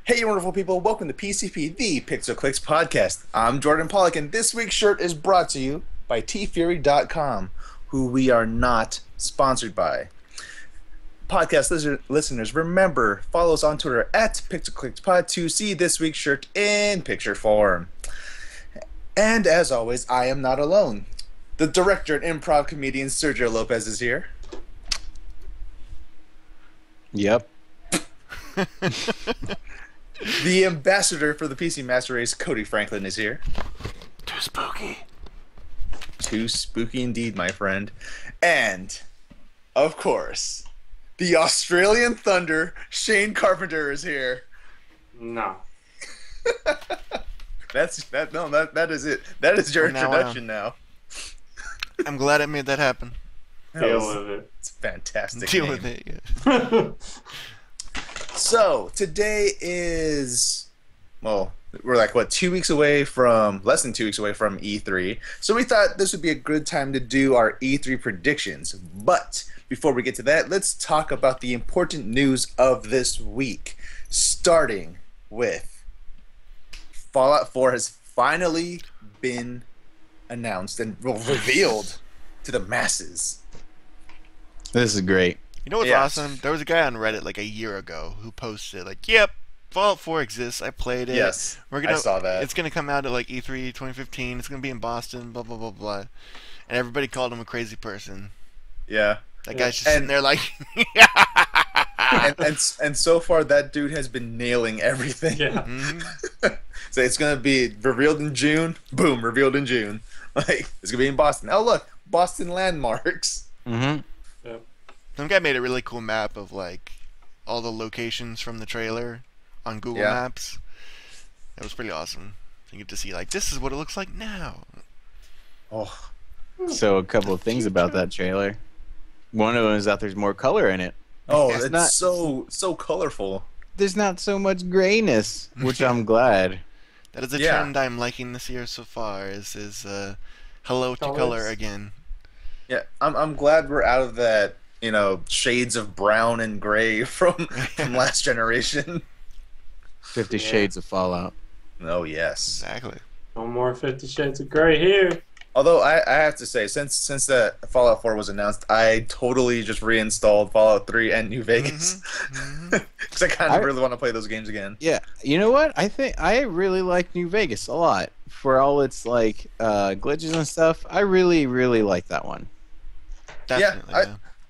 Hey, you wonderful people. Welcome to PCP, the Pixel Clicks podcast. I'm Jordan Pollock, and this week's shirt is brought to you by tfury.com, who we are not sponsored by. Podcast listeners, remember, follow us on Twitter at PixelClicksPod to see this week's shirt in picture form. And as always, I am not alone. The director and improv comedian Sergio Lopez is here. Yep. The ambassador for the PC Master Race, Cody Franklin, is here. Too spooky. Too spooky indeed, my friend. And, of course, the Australian Thunder, Shane Carpenter, is here. No. That is it. That is your introduction now. I'm glad I made that happen. Deal with it. It's a fantastic Deal name. with it. Yeah. So, today is, well, we're like, what, less than 2 weeks away from E3. So we thought this would be a good time to do our E3 predictions. But before we get to that, let's talk about the important news of this week. Starting with Fallout 4 has finally been announced and revealed to the masses. This is great. You know what's Yeah. awesome? There was a guy on Reddit like a year ago who posted like, "Yep, Fallout 4 exists. I played it. Yes, I saw that. It's gonna come out at like E3 2015. It's gonna be in Boston. Blah blah blah blah." And everybody called him a crazy person. Yeah. That guy's just sitting there like, and so far that dude has been nailing everything. Yeah. So it's gonna be revealed in June. Boom, revealed in June. Like, it's gonna be in Boston. Oh look, Boston landmarks. Mm-hmm. Some guy made a really cool map of like all the locations from the trailer on Google Yeah. Maps. That was pretty awesome. You get to see like this is what it looks like now. Oh, So a couple of things about that trailer. One of them is that there's more color in it. it's not- so colorful. There's not so much grayness, which I'm glad. That is a Yeah. trend I'm liking this year so far. Is hello to Colors. color again. Yeah, I'm glad we're out of that, shades of brown and gray from last generation. 50 Yeah. Shades of Fallout. Oh yes. Exactly. No more 50 Shades of Grey here. Although I have to say, since that Fallout 4 was announced, I totally just reinstalled Fallout 3 and New Vegas because I kind of really want to play those games again. Yeah, you know what? I think I really like New Vegas a lot. For all its like glitches and stuff, I really, really like that one. Definitely.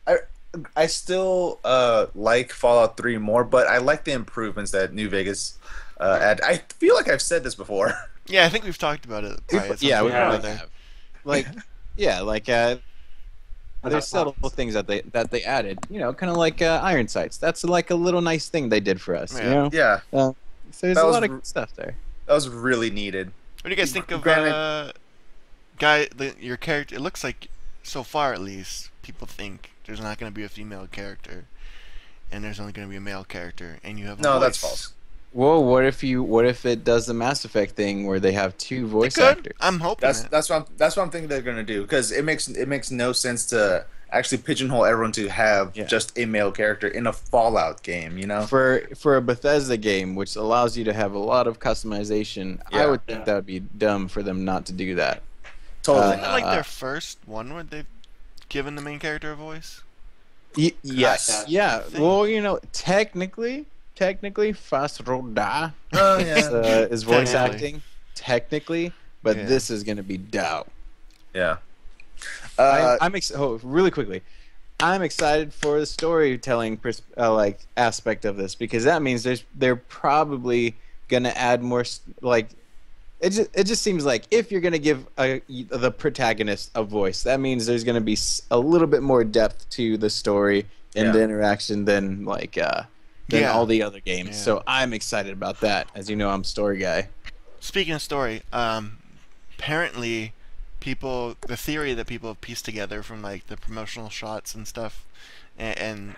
Yeah, I still like Fallout 3 more, but I like the improvements that New Vegas add. I feel like I've said this before. Yeah, I think we've talked about it. Probably at some Yeah, we point or probably another. have. Like, yeah, like there's subtle things that they added. Kind of like iron sights. That's like a little nice thing they did for us. Yeah. You know. Yeah, So there's That a was lot of r- good stuff there. that was really needed. What do you guys think of Granted- your character? It looks like, so far at least, people think there's not going to be a female character, and there's only going to be a male character, and you have a No, voice. that's false. Whoa, what if it does the Mass Effect thing where they have two It voice could. actors? I'm hoping. That's what I'm thinking they're gonna do, because it makes no sense to actually pigeonhole everyone to have Yeah. just a male character in a Fallout game. For a Bethesda game, which allows you to have a lot of customization, I Yeah. would think that would be dumb for them not to do that. Totally. Isn't that like their first one where they've given the main character a voice? Yes. Yeah. Well, technically, Fasroda Oh yeah. is voice Technically. acting, technically, but Yeah. this is going to be dope. Yeah. Really quickly, I'm excited for the storytelling aspect of this, because that means they're probably gonna add more it just seems like if you're gonna give the protagonist a voice, that means there's gonna be a little bit more depth to the story and Yeah. the interaction than Yeah. all the other games. Yeah. So I'm excited about that. As you know, I'm a story guy. Speaking of story, apparently the theory that people have pieced together from like the promotional shots and stuff and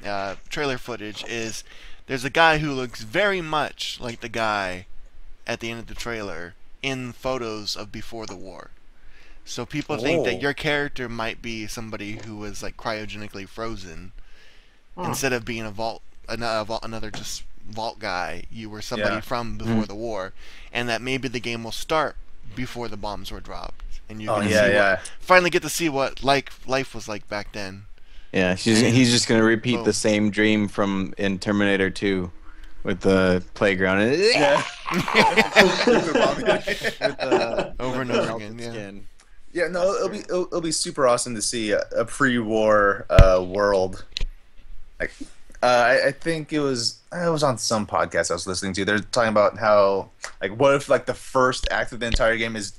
trailer footage is there's a guy who looks very much like the guy at the end of the trailer in photos of before the war. So people think that Oh. your character might be somebody who was like cryogenically frozen instead of being a vault, another just vault guy, you were somebody Yeah. from before the war, and that maybe the game will start before the bombs were dropped, and you're Oh gonna yeah, finally get to see what life was like back then. Yeah, he's just gonna repeat the same dream from in Terminator 2 with the playground and yeah. with the Over and with the over melted again, yeah. skin. Yeah, no, it'll be super awesome to see a pre-war world. Like, I think it was on some podcast I was listening to. They're talking about how, like, what if like the first act of the entire game is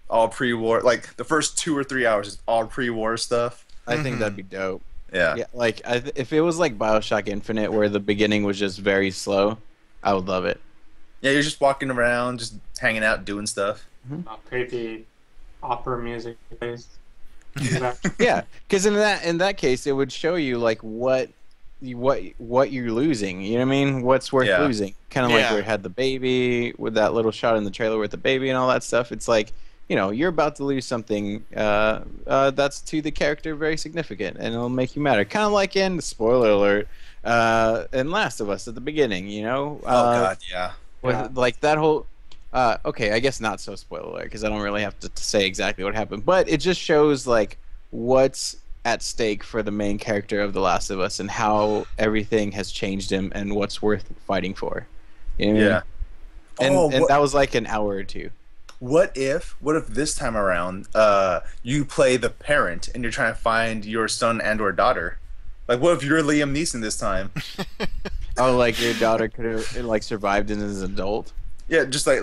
all pre-war, like the first 2 or 3 hours is all pre-war stuff. I think that'd be dope. Yeah, Yeah, like if it was like BioShock Infinite, where the beginning was just very slow, I would love it. yeah. You're just walking around, just hanging out, doing stuff. Creepy opera music plays. Yeah, because in that case, it would show you like what you're losing. You know what I mean? What's worth Yeah. losing? Kind of like Yeah. where it had the baby with that little shot in the trailer with the baby and all that stuff. It's like, you know, you're about to lose something that's to the character very significant, and it'll make you matter. Kind of like in spoiler alert, in Last of Us at the beginning. You know? Oh God, yeah. With like that whole. Okay, I guess not so spoiler alert because I don't really have to say exactly what happened, but it just shows like what's at stake for the main character of The Last of Us and how everything has changed him and what's worth fighting for. You know what I mean? Yeah. And, Oh, and what- that was like an hour or two. What if this time around you play the parent and you're trying to find your son and or daughter? Like, what if you're Liam Neeson this time? Oh, like your daughter could have like survived as an adult. Yeah, just like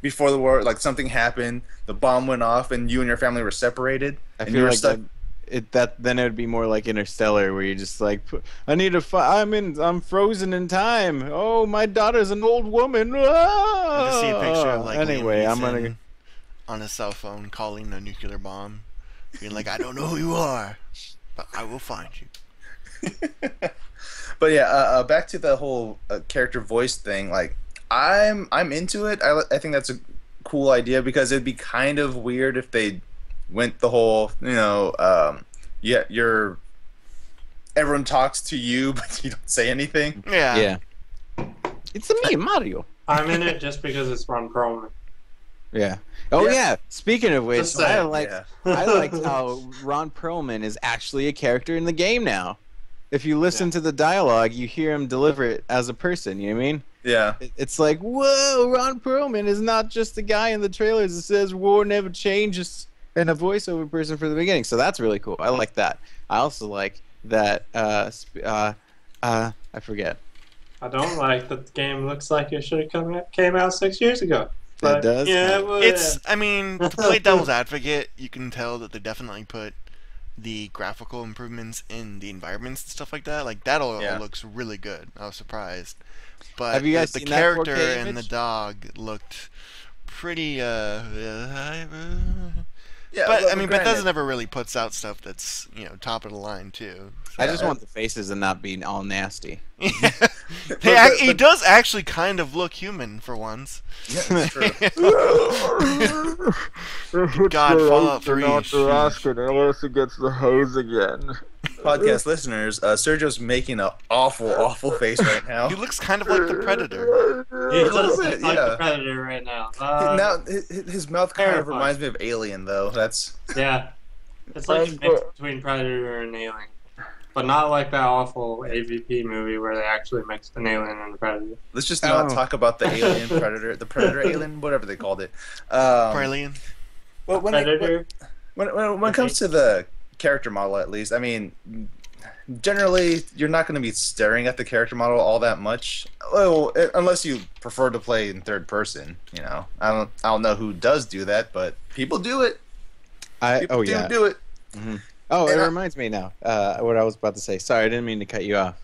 before the war, like something happened, the bomb went off, and you and your family were separated, I and feel you were like stuck. then it would be more like Interstellar, where you just like, I need to I'm frozen in time. Oh, my daughter's an old woman. I just see a picture of like Anyway, Liam I'm gonna. Neeson on his cell phone calling a nuclear bomb, being like, "I don't know who you are, but I will find you." But yeah, back to the whole character voice thing. Like, I'm into it. I think that's a cool idea because it'd be kind of weird if they went the whole, everyone talks to you but you don't say anything. Yeah. Yeah. It's me, Mario. I'm in it just because it's Ron Perlman. Yeah. Oh Yeah. yeah. Speaking of which, Just saying, Yeah. I liked how Ron Perlman is actually a character in the game now. If you listen to the dialogue, you hear him deliver it as a person. You know what I mean? Yeah. It's like, whoa, Ron Perlman is not just the guy in the trailers that says war never changes and a voiceover person from the beginning. So that's really cool. I like that. I also like that. I forget. I don't like that the game looks like it should have came out 6 years ago. But, does? Yeah, I mean, to play devil's advocate, you can tell that they definitely put the graphical improvements in the environments and stuff like that. Like, that all Yeah. looks really good. I was surprised. But Have you guys the seen that character 4K and the image? dog looked pretty, Yeah. but, well, I mean, granted- Bethesda never really puts out stuff that's, top of the line, too. I just want the faces and not being all nasty. He does actually kind of look human for once. Yeah, that's true. God, Fallout 3. sheesh. unless he gets the hose again. Podcast listeners, Sergio's making an awful face right now. He looks kind of like the Predator. He A little does bit, look like yeah. the Predator right now. Now his mouth kind of terrifying. reminds me of Alien, though. That's Yeah. It's like a mix between Predator and Alien. But not like that awful AVP movie where they actually mixed an alien and a predator. let's just not Oh. talk about the Alien Predator, the Predator Alien, whatever they called it. Brilliant. Well, when Predator? it comes to the character model, at least, I mean, generally you're not going to be staring at the character model all that much, well, unless you prefer to play in third person. I don't know who does do that, but people do it. People do it. Oh, it And I- reminds me now. What I was about to say. Sorry, I didn't mean to cut you off.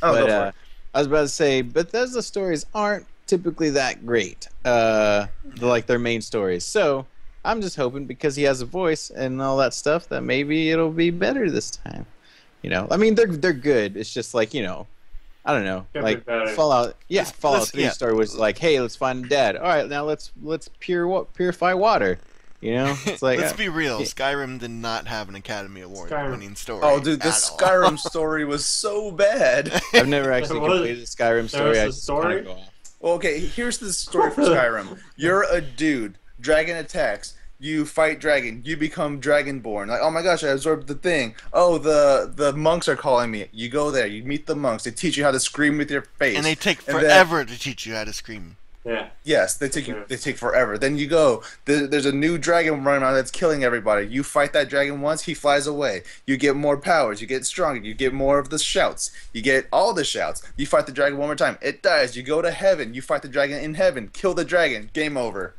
Oh, go But for it. I was about to say Bethesda stories aren't typically that great. Like their main stories. So I'm just hoping because he has a voice and all that stuff that maybe it'll be better this time. I mean they're good. It's just like I don't know. Could be Like better. Fallout. Yeah, Fallout let's- 3 yeah. story was like, hey, let's find dad. All right, now let's purify water. You know, it's like Let's be real. yeah. Skyrim did not have an Academy Award-winning story. Oh, dude, the at all. Skyrim story was so bad. I've never actually There was- completed the Skyrim there was story. I a just story? kind of go off. Well, okay, here's the story for Skyrim. You're a dude. Dragon attacks. You fight dragon. You become dragonborn. Like, oh my gosh, I absorbed the thing. Oh, the monks are calling me. You go there. You meet the monks. They teach you how to scream with your face. And they take And then- forever to teach you how to scream. Yeah. Yes, they take forever. Then you go. There's a new dragon running around that's killing everybody. You fight that dragon once, he flies away. You get more powers. You get stronger. You get more of the shouts. You get all the shouts. You fight the dragon one more time. It dies. You go to heaven. You fight the dragon in heaven. Kill the dragon. Game over.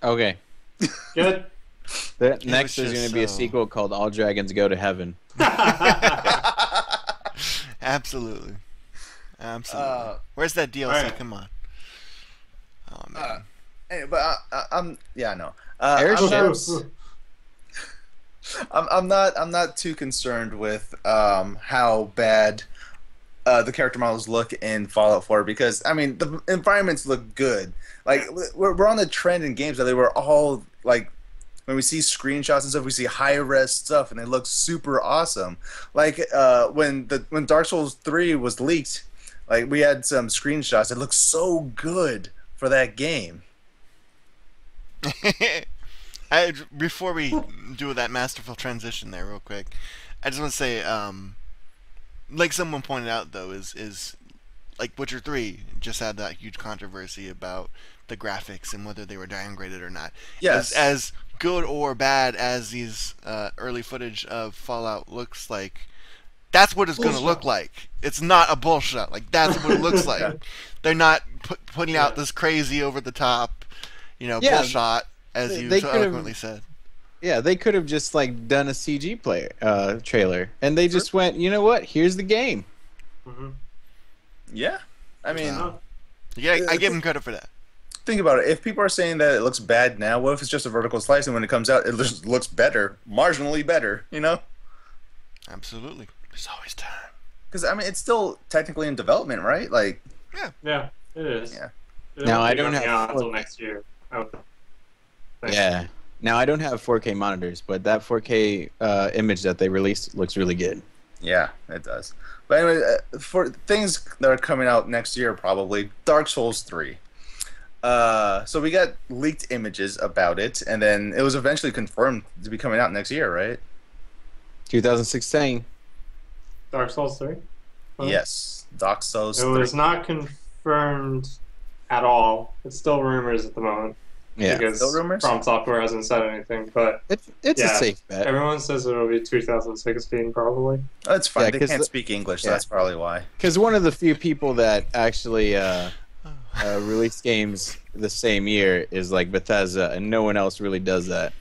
Okay. Good. Next was there's going just to be a so- sequel called All Dragons Go to Heaven. Absolutely. Absolutely. Where's that DLC? alright. Come on. Oh man. Anyway, but I'm yeah, no. Airships. I'm not too concerned with how bad the character models look in Fallout 4 because I mean the environments look good. Like we're on the trend in games that they were all like when we see screenshots and stuff, we see high res stuff and they look super awesome. Like when Dark Souls 3 was leaked, like we had some screenshots. It looked so good for that game. Before we do that masterful transition there, real quick, I just want to say, like someone pointed out though, is like Witcher 3 just had that huge controversy about the graphics and whether they were downgraded or not. Yes. As good or bad as these early footage of Fallout looks like, that's what it's going to look like. It's not a bullshot. Like that's what it looks like. They're not putting out this crazy over the top, bullshot as you They so could've- eloquently said. Yeah, they could have just like done a CG trailer, and they just went, you know what? Here's the game. Mhm. Yeah. I mean, Yeah, I give them credit for that. think about it. If people are saying that it looks bad now, what if it's just a vertical slice and when it comes out, it just looks better, marginally better, you know? Absolutely. There's always time. Because, I mean, it's still technically in development, right? Like, Yeah, it is. Yeah. It Now, won't I be don't coming have- out until next year. I would think. Yeah. Now I don't have 4K monitors, but that 4K image that they released looks really good. yeah, it does. But anyway, for things that are coming out next year, probably, Dark Souls 3. So we got leaked images about it, and then it was eventually confirmed to be coming out next year, right? 2016. Dark Souls 3? Huh? Yes. Dark Souls It 3. was not confirmed at all. It's still rumors at the moment. Yeah. Because Still rumors? From Software hasn't said anything, but It's Yeah. a safe bet. everyone says it'll be 2016 probably. That's fine. Yeah, they 'cause can't the- speak English, so yeah. that's probably why. Because one of the few people that actually release games the same year is like Bethesda, and no one else really does that.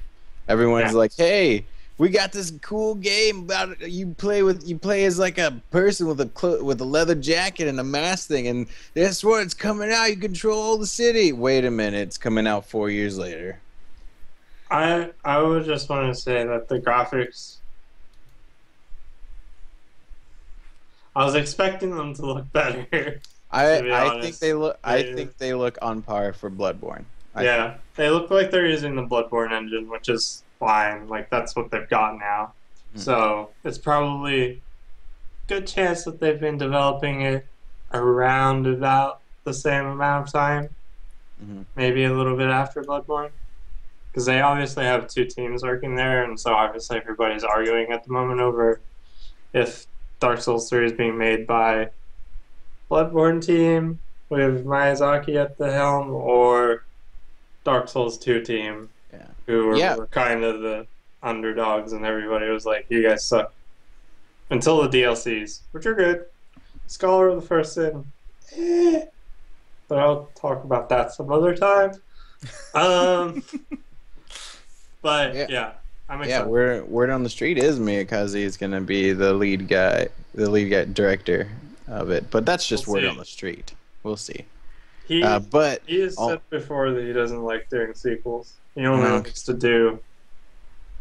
Everyone's Yeah. like, "Hey, we got this cool game about you play as like a person with a leather jacket and a mask thing, and guess what? It's coming out. You control the city. Wait a minute, it's coming out 4 years later." I would just want to say that the graphics. I was expecting them to look better. To be I honest, think they look. I they- think they look on par for Bloodborne. Yeah, they look like they're using the Bloodborne engine, which is fine. Like that's what they've got now. Mhm. So it's probably a good chance that they've been developing it around about the same amount of time, Mhm. maybe a little bit after Bloodborne, because they obviously have two teams working there, and so obviously everybody's arguing at the moment over if Dark Souls 3 is being made by Bloodborne team with Miyazaki at the helm or Dark Souls 2 team, Yeah. who were, Yeah. were kind of the underdogs, and everybody was like, "You guys suck." Until the DLCs, which are good. Scholar of the First Sin, but I'll talk about that some other time. But Yeah. yeah, I'm Yeah, excited. word on the street is Miyakaze is gonna be the lead guy director of it, but that's just We'll word see. on the street. We'll see. He But he has all- said before that he doesn't like doing sequels. He only No. likes to do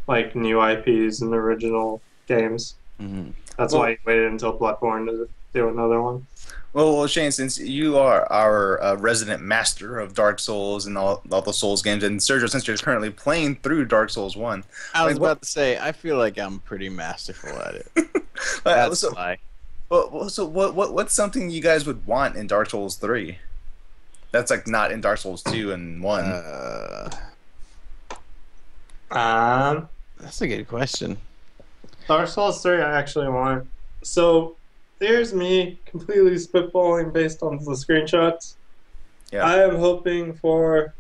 like new IPs and original games. mhm. That's Well- why he waited until Bloodborne to do another one. Well, Shane, since you are our resident master of Dark Souls and all the Souls games, and Sergio, since you're currently playing through Dark Souls 1, I was like what? about to say, I feel like I'm pretty masterful at it. Uh, That's a so, lie. what's something you guys would want in Dark Souls 3? That's like not in Dark Souls 2 and 1. Uh, Um, that's a good question. Dark Souls 3, I actually want. So, there's me completely spitballing based on the screenshots. Yeah. I am hoping for,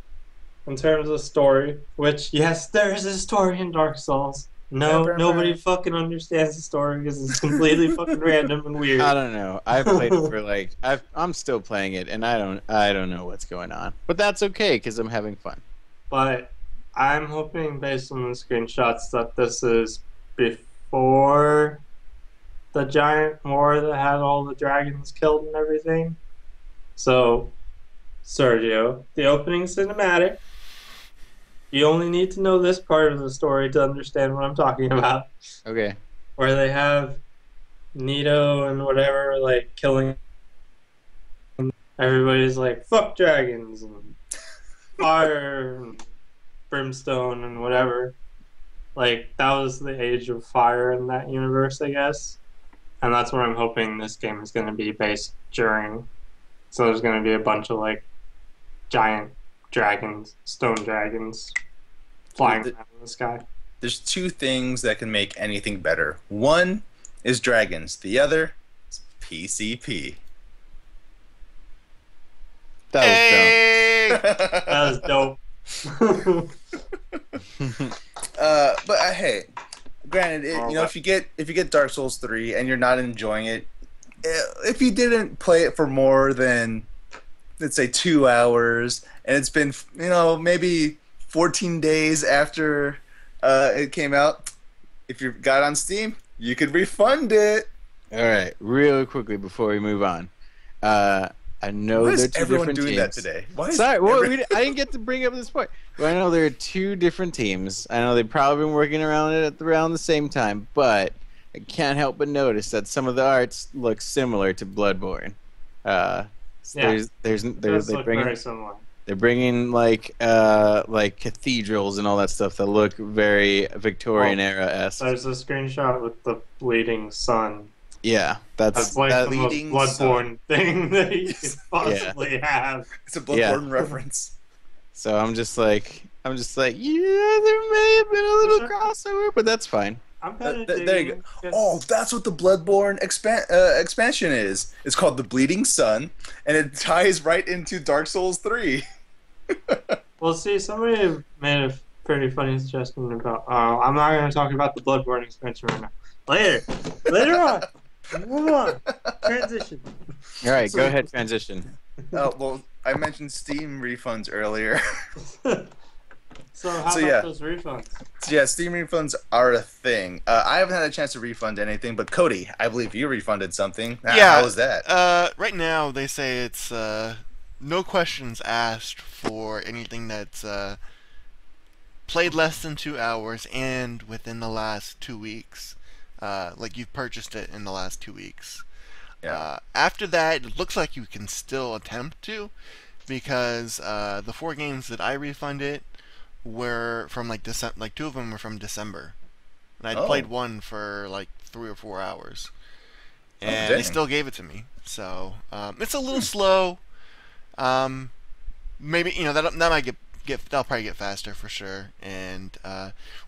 in terms of story, which, yes, there is a story in Dark Souls. No, nobody fucking understands the story because it's completely fucking random and weird. I don't know. I've played it for like I'm still playing it, and I don't know what's going on. But that's okay because I'm having fun. But I'm hoping, based on the screenshots, that this is before the giant war that had all the dragons killed and everything. So, Sergio, the opening cinematic. You only need to know this part of the story to understand what I'm talking about. Okay. Where they have Nito and whatever, like, killing. Everybody's like, fuck dragons and fire and brimstone and whatever. Like, that was the age of fire in that universe, I guess. And that's what I'm hoping this game is going to be based during. So there's going to be a bunch of, like, giant dragons, stone dragons, flying around in the sky. There's two things that can make anything better. One is dragons. The other is PCP. That That was dope. But hey, granted, if you get Dark Souls 3 and you're not enjoying it, if you didn't play it for more than, let's say, 2 hours, and it's been maybe 14 days after it came out, if you got on Steam, you could refund it. All right, real quickly before we move on. I know Why there are is two everyone different doing teams. that today? Why is Sorry, well, I didn't get to bring up this point. But I know there are two different teams. I know they've probably been working around it at around the same time, but I can't help but notice that some of the arts look similar to Bloodborne. Yeah, They're bringing very similar. they're bringing like cathedrals and all that stuff that look very Victorian era esque. There's a screenshot with the bleeding sun. Yeah, That's like the most Bleeding Bloodborne thing that you could possibly have. It's a Bloodborne reference. So I'm just like, yeah, there may have been a little crossover, but that's fine. I'm kind of there you go. Oh, that's what the Bloodborne expansion is. It's called the Bleeding Sun, and it ties right into Dark Souls 3. Well, see, somebody made a pretty funny suggestion about. I'm not going to talk about the Bloodborne expansion right now. Later on. Move on. Transition. All right, go ahead. Transition. Oh, well, I mentioned Steam refunds earlier. So how about those refunds? So yeah, Steam refunds are a thing. I haven't had a chance to refund anything, but Cody, I believe you refunded something. Yeah. How was that? Right now they say it's no questions asked for anything that's played less than 2 hours and within the last 2 weeks. Like you've purchased it in the last 2 weeks. Yeah. After that, it looks like you can still attempt to, because the 4 games that I refunded were from like December. Like 2 of them were from December, and I'd played one for like 3 or 4 hours, and they still gave it to me. So it's a little slow. Maybe that might get that'll probably get faster for sure. And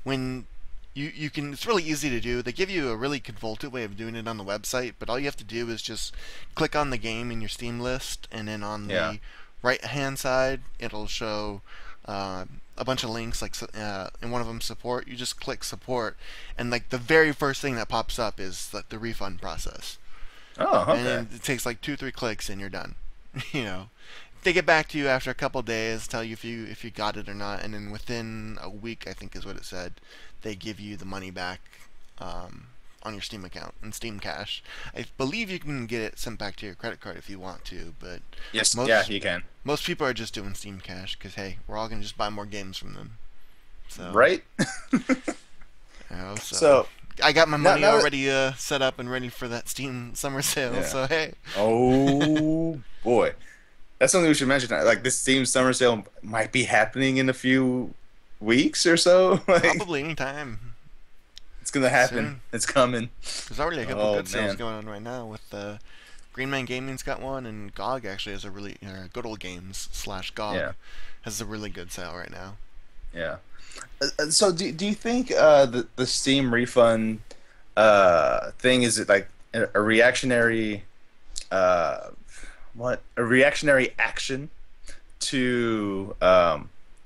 when you can, it's really easy to do. They give you a really convoluted way of doing it on the website, but all you have to do is just click on the game in your Steam list, and then on the right hand side it'll show a bunch of links, like and one of them support. You just click support, and like the very first thing that pops up is like the refund process. Oh, okay. And it takes like 2-3 clicks and you're done. They get back to you after a couple days, tell you if you got it or not, and then within a week, I think is what it said, they give you the money back on your Steam account in Steam Cash. I believe you can get it sent back to your credit card if you want to, but yes, you can. Most people are just doing Steam Cash because hey, we're all gonna just buy more games from them. So right. So I got my Now- money now that- already set up and ready for that Steam summer sale. Yeah. So hey, Oh boy, that's something we should mention. Like this Steam summer sale might be happening in a few weeks or so. Like probably anytime it's gonna happen. soon. It's coming. There's already a couple Oh, good sales man. going on right now with Green Man Gaming's got one, and GOG actually has a really Good Old Games / GOG Yeah. has a really good sale right now. Yeah. So do you think the Steam refund thing is it like a reactionary a reactionary action to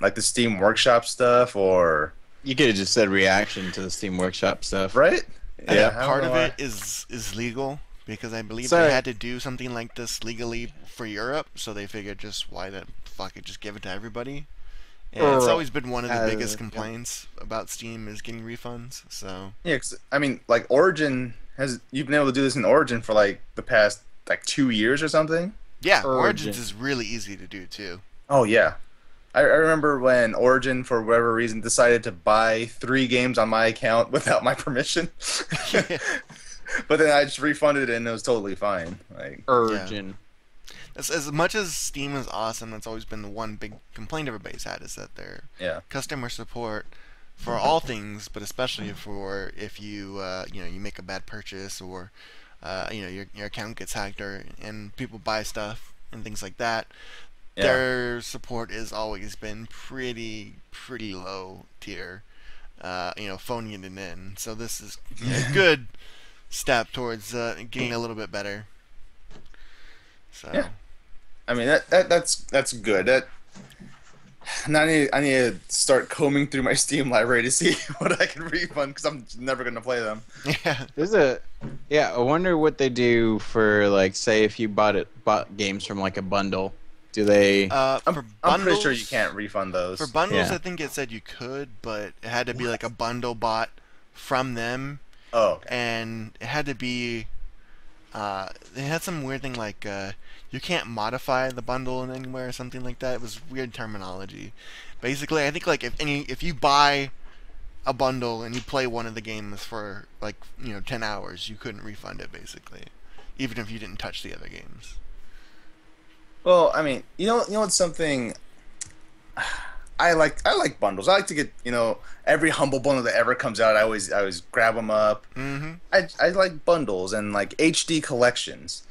like the Steam Workshop stuff or You could have just said reaction to the Steam Workshop stuff. right? I think I don't part know of why. it is legal because I believe Sorry. they had to do something like this legally for Europe, so they figured just why the fuck it, just give it to everybody. And it's always been one of the biggest complaints about Steam is getting refunds. So Yeah, 'cause, I mean, like Origin you've been able to do this in Origin for like the past like 2 years or something. yeah, Origin. Origins is really easy to do too. Oh yeah, I remember when Origin for whatever reason decided to buy 3 games on my account without my permission. But then I just refunded it and it was totally fine. Like Urgent. As much as Steam is awesome, that's always been the one big complaint everybody's had is that their yeah, customer support for all things, but especially for if you you make a bad purchase or your account gets hacked and people buy stuff and things like that. Yeah. Their support has always been pretty low tier, phoning it in. So this is a good step towards getting a little bit better. So Yeah. I mean that's good. Now I need to start combing through my Steam library to see what I can refund because I'm never gonna play them. yeah. I wonder what they do for like say if you bought games from like a bundle. Do they For I'm pretty sure bundles- you can't refund those. For bundles, Yeah. I think it said you could, but it had to be like a bundle bought from them, Oh, okay. and it had to be. They had some weird thing like you can't modify the bundle in anywhere or something like that. It was weird terminology. Basically, I think like if you buy a bundle and you play one of the games for like 10 hours, you couldn't refund it basically, even if you didn't touch the other games. Well, I mean, you know what's something I like bundles. I like to get, every Humble bundle that ever comes out, I always grab them up. Mm-hmm. I like bundles and like HD collections.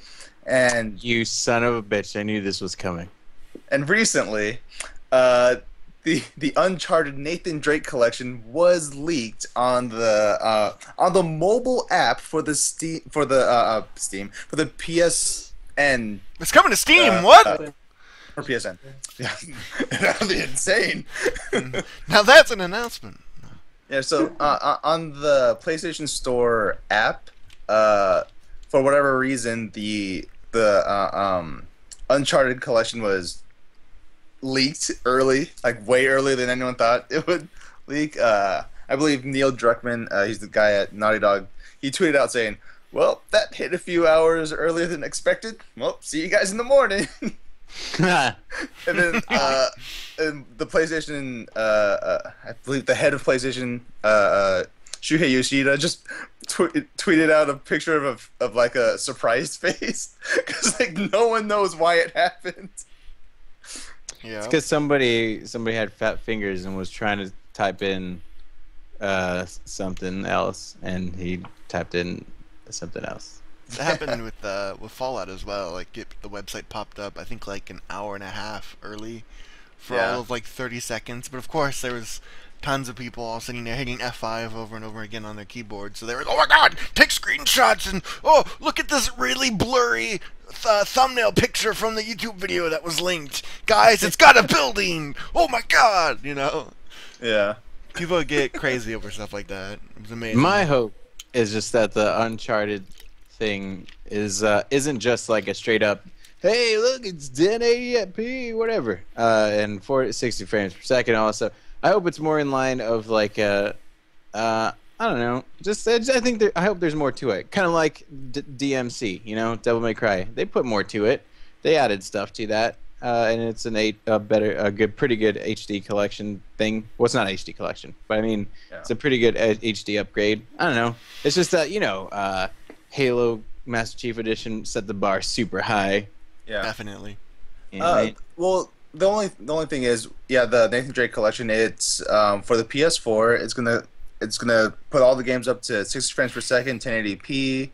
And You son of a bitch! I knew this was coming. recently, the Uncharted Nathan Drake collection was leaked on the mobile app for the Steam for the PSN It's coming to Steam. Uh, what? or PSN. Yeah, that'd be insane. Now that's an announcement. Yeah, so on the PlayStation Store app, for whatever reason, the Uncharted collection was leaked early, like way earlier than anyone thought it would leak. I believe Neil Druckmann, he's the guy at Naughty Dog, he tweeted out saying, "Well, that hit a few hours earlier than expected. Well, see you guys in the morning." And then and the PlayStation, I believe the head of PlayStation, Shuhei Yoshida, just tweeted out a picture of like a surprised face because like no one knows why it happened. Yeah. It's because somebody had fat fingers and was trying to type in something else, and he typed in something else. It happened with Fallout as well. Like the website popped up, I think like an hour and a half early for Yeah. all of like 30 seconds. But of course, there was tons of people all sitting there hitting F5 over and over again on their keyboard. So they were, oh my god, take screenshots and oh look at this really blurry thumbnail picture from the YouTube video that was linked. Guys, it's got a building. Oh my god, Yeah. People get crazy over stuff like that. It was amazing. My hope is just that the Uncharted thing isn't just like a straight up, hey, look, it's 1080p, whatever, and 60 frames per second, all that stuff. I hope it's more in line of like I don't know, I hope there's more to it, kind of like DMC, Devil May Cry. They put more to it. They added stuff to that. and it's pretty good HD collection thing. Well, it's not HD collection, but I mean, it's a pretty good HD upgrade. I don't know. It's just that Halo Master Chief Edition set the bar super high. Yeah, Definitely. Well, the only thing is, the Nathan Drake collection. It's for the PS4. It's gonna put all the games up to 60 frames per second, 1080p.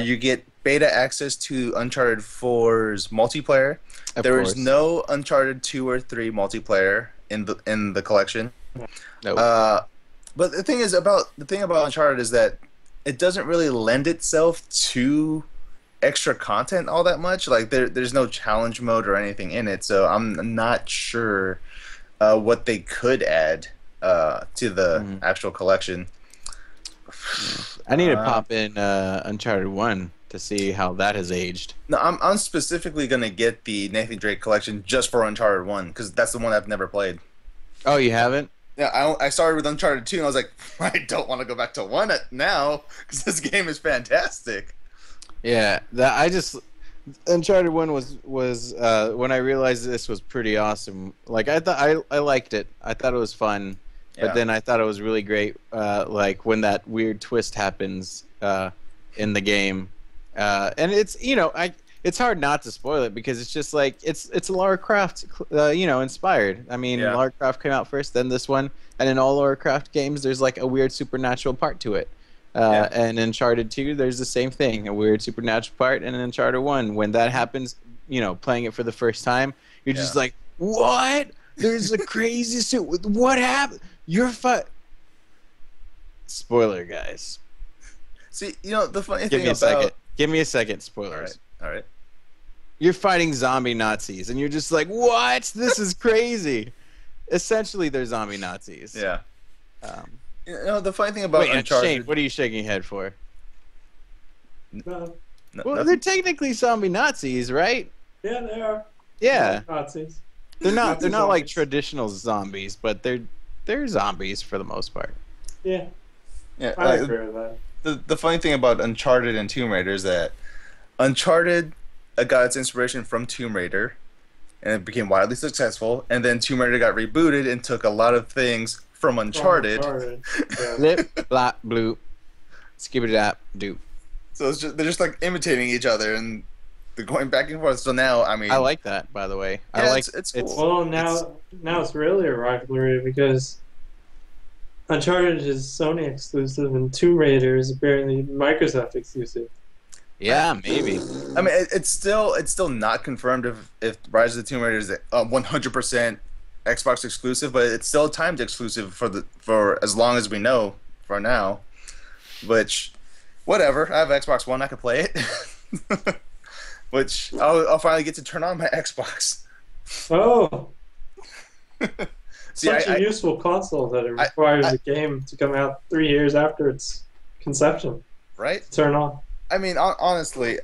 You get beta access to Uncharted 4's multiplayer. There is no Uncharted 2 or 3 multiplayer in the collection. No. But the thing about Uncharted is that it doesn't really lend itself to extra content all that much. Like there's no challenge mode or anything in it, so I'm not sure what they could add to the actual collection. I need to pop in Uncharted 1 to see how that has aged. No, I'm specifically gonna get the Nathan Drake collection just for Uncharted 1 because that's the one I've never played. Oh, you haven't? Yeah, I started with Uncharted 2 and I was like, I don't want to go back to 1 now because this game is fantastic. Yeah, Uncharted 1 was when I realized this was pretty awesome. Like I liked it. I thought it was fun. But then I thought it was really great, like when that weird twist happens in the game, and it's hard not to spoil it because it's just like it's Lara Croft, inspired. I mean, Lara Croft came out first, then this one, and in all Lara Croft games, there's like a weird supernatural part to it. And in Uncharted 2, there's the same thing, a weird supernatural part, and in Uncharted 1, when that happens, playing it for the first time, you're just like, what? There's a crazy suit. What happened? You're Spoiler, guys. See, the funny thing about... Give me a second. Spoilers. All right. You're fighting zombie Nazis, and you're just like, what? This is crazy. Essentially, they're zombie Nazis. Yeah. The funny thing about Uncharted... Shane, what are you shaking your head for? No. Well, they're technically zombie Nazis, right? Yeah, they are. Yeah. Nazis. They're not like traditional zombies, but they're zombies for the most part. Yeah. Yeah. I agree with that. The funny thing about Uncharted and Tomb Raider is that Uncharted got its inspiration from Tomb Raider, and it became wildly successful. And then Tomb Raider got rebooted and took a lot of things from Uncharted. Yeah. Lip, blop, bloop, skibbity-dap, doop. So they're just like imitating each other and they're going back and forth. So now, I mean, I like that, by the way. Yeah, I like it's cool. Well, now it's really a rivalry because Uncharted is Sony exclusive and Tomb Raider is apparently Microsoft exclusive. Yeah, maybe. I mean, it's still not confirmed if Rise of the Tomb Raider is 100% Xbox exclusive, but it's still timed exclusive for as long as we know for now. Which, whatever. I have Xbox One. I can play it. Which I'll finally get to turn on my Xbox. Oh. See, Such a useful console that it requires a game to come out 3 years after its conception. Right? To turn on. I mean, honestly,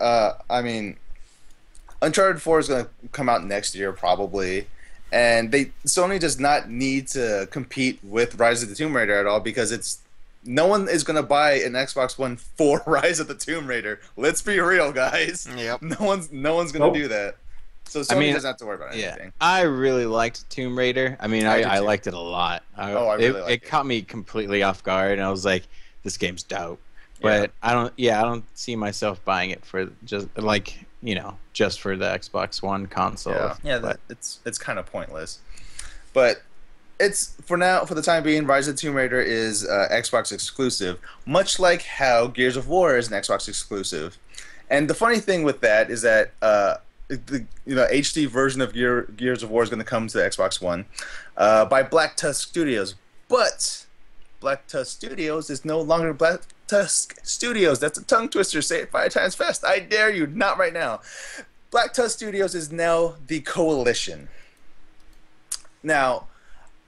Uncharted 4 is going to come out next year probably, and Sony does not need to compete with Rise of the Tomb Raider at all because no one is going to buy an Xbox One for Rise of the Tomb Raider. Let's be real, guys. Yep. No one's going to do that. So Sony doesn't have to worry about anything. Yeah, I really liked Tomb Raider. I mean, I liked it a lot. I really liked it. It caught me completely off guard, and I was like, this game's dope. But I don't see myself buying it for just for the Xbox One console. Yeah, it's kind of pointless. But it's for the time being, Rise of the Tomb Raider is Xbox exclusive, much like how Gears of War is an Xbox exclusive. And the funny thing with that is that the HD version of Gears of War is going to come to the Xbox One by Black Tusk Studios, but Black Tusk Studios is no longer Black Tusk Studios. That's a tongue twister. Say it 5 times fast. I dare you. Not right now. Black Tusk Studios is now the Coalition. Now,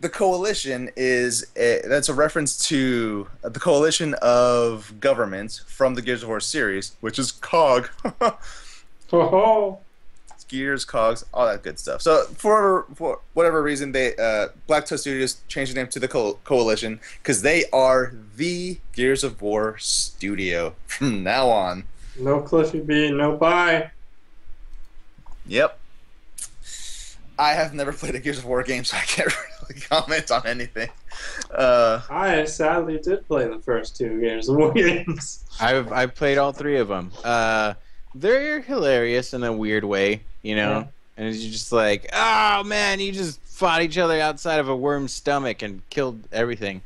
the Coalition that's a reference to the coalition of governments from the Gears of War series, which is COG. Gears, Cogs, all that good stuff. So for whatever reason, Black Tusk Studios changed the name to the Coalition because they are the Gears of War studio from now on. No Cliffy B, no bye. Yep. I have never played a Gears of War game, so I can't really comment on anything. I sadly did play the first two Gears of War games. I've played all three of them. They're hilarious in a weird way, you know. Yeah. And it's just like, oh man, you just fought each other outside of a worm's stomach and killed everything.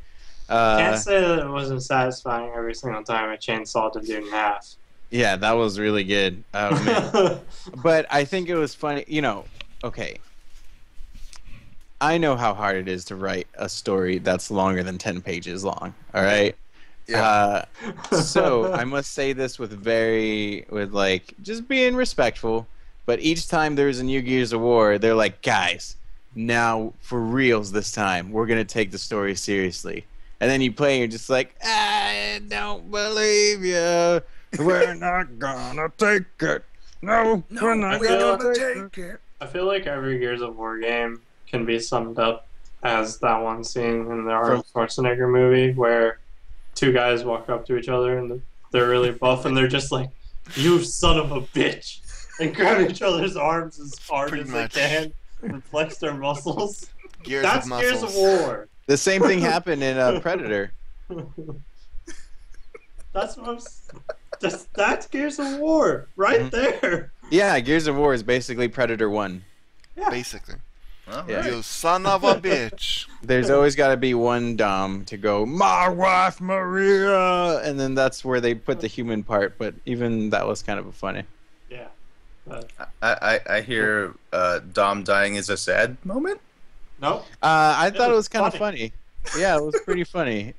Can't say that it wasn't satisfying every single time a chainsaw to dude in half. Yeah, that was really good. Oh man. But I think it was funny, you know. Okay, I know how hard it is to write a story that's longer than 10 pages long. All right. Yeah. So I must say this with like just being respectful. But each time there's a new Gears of War, they're like, guys, now for reals this time, we're gonna take the story seriously. And then you play, and you're just like, I don't believe you. We're not gonna take it. No, we're not gonna take it. I feel like every Gears of War game can be summed up as that one scene in the Arnold Schwarzenegger movie where two guys walk up to each other and they're really buff and they're just like, "You son of a bitch," and grab each other's arms as hard Pretty as much. they can and flex their muscles. Gears That's of muscles. Gears of War. The same thing happened in Predator. That's what I'm. That's Gears of War right there. Yeah, Gears of War is basically Predator 1. Yeah. Basically. All Yeah. right. You son of a bitch. There's always got to be one Dom to go, my wife Maria, and then that's where they put the human part. But even that was kind of funny. Yeah. I hear Dom dying is a sad moment. Nope. I It thought it was was kind of funny. Yeah, it was pretty funny.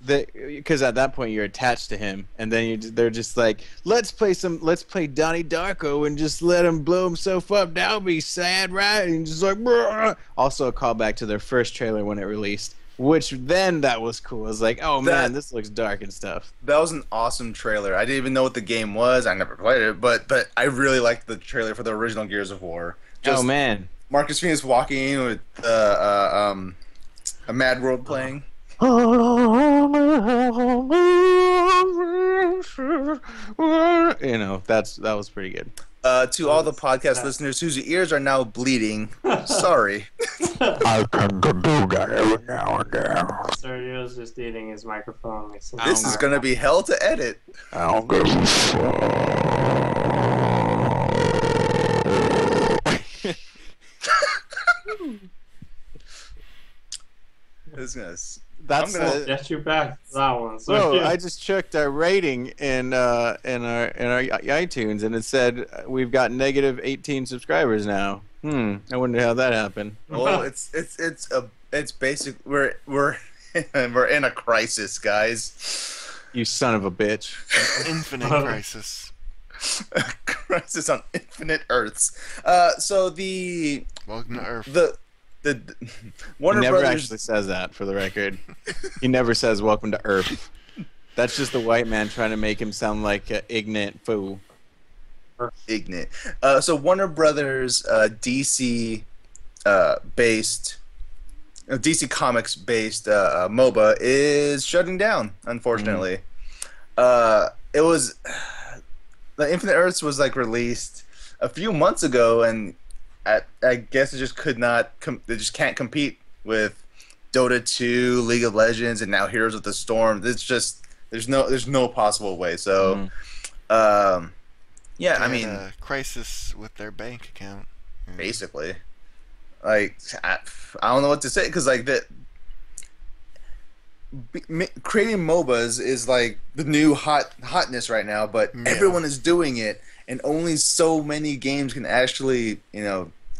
Because at that point you're attached to him, and then they're just like, let's play Donnie Darko and just let him blow himself up. That'll be sad, right? And just like, bruh. Also a callback to their first trailer when it released, which then that was cool. I was like, oh man, this looks dark and stuff. That was an awesome trailer. I didn't even know what the game was. I never played it, but I really liked the trailer for the original Gears of War. Oh man. Marcus Phoenix walking in with a Mad World playing. You know, that was pretty good. To all the podcast listeners whose ears are now bleeding, sorry. I can do that every now and then. Sergio's just eating his microphone. Like some- This is gonna be hell to edit. I don't give a It's gonna. s- That's I'm gonna- Get you back to that one. So Bro, yeah. I just checked our rating in our iTunes, and it said we've got negative 18 subscribers now. I wonder how that happened. Well, it's basic. We're we're in a crisis, guys. You son of a bitch. Infinite crisis. A crisis on infinite Earths. So the Welcome to Earth. the He Warner never Brothers. actually says that, for the record. He never says "Welcome to Earth." That's just the white man trying to make him sound like an ignorant fool. Ignorant. So Warner Brothers, DC based, DC Comics based MOBA is shutting down. Unfortunately, it was the Infinite Earths was like released a few months ago, and I guess it just could not. They just can't compete with Dota 2, League of Legends, and now Heroes of the Storm. It's just there's no possible way. So. Yeah, They I had mean, a crisis with their bank account. Yeah. basically, like I don't know what to say because like creating MOBAs is like the new hotness right now, but Yeah. everyone is doing it, and only so many games can actually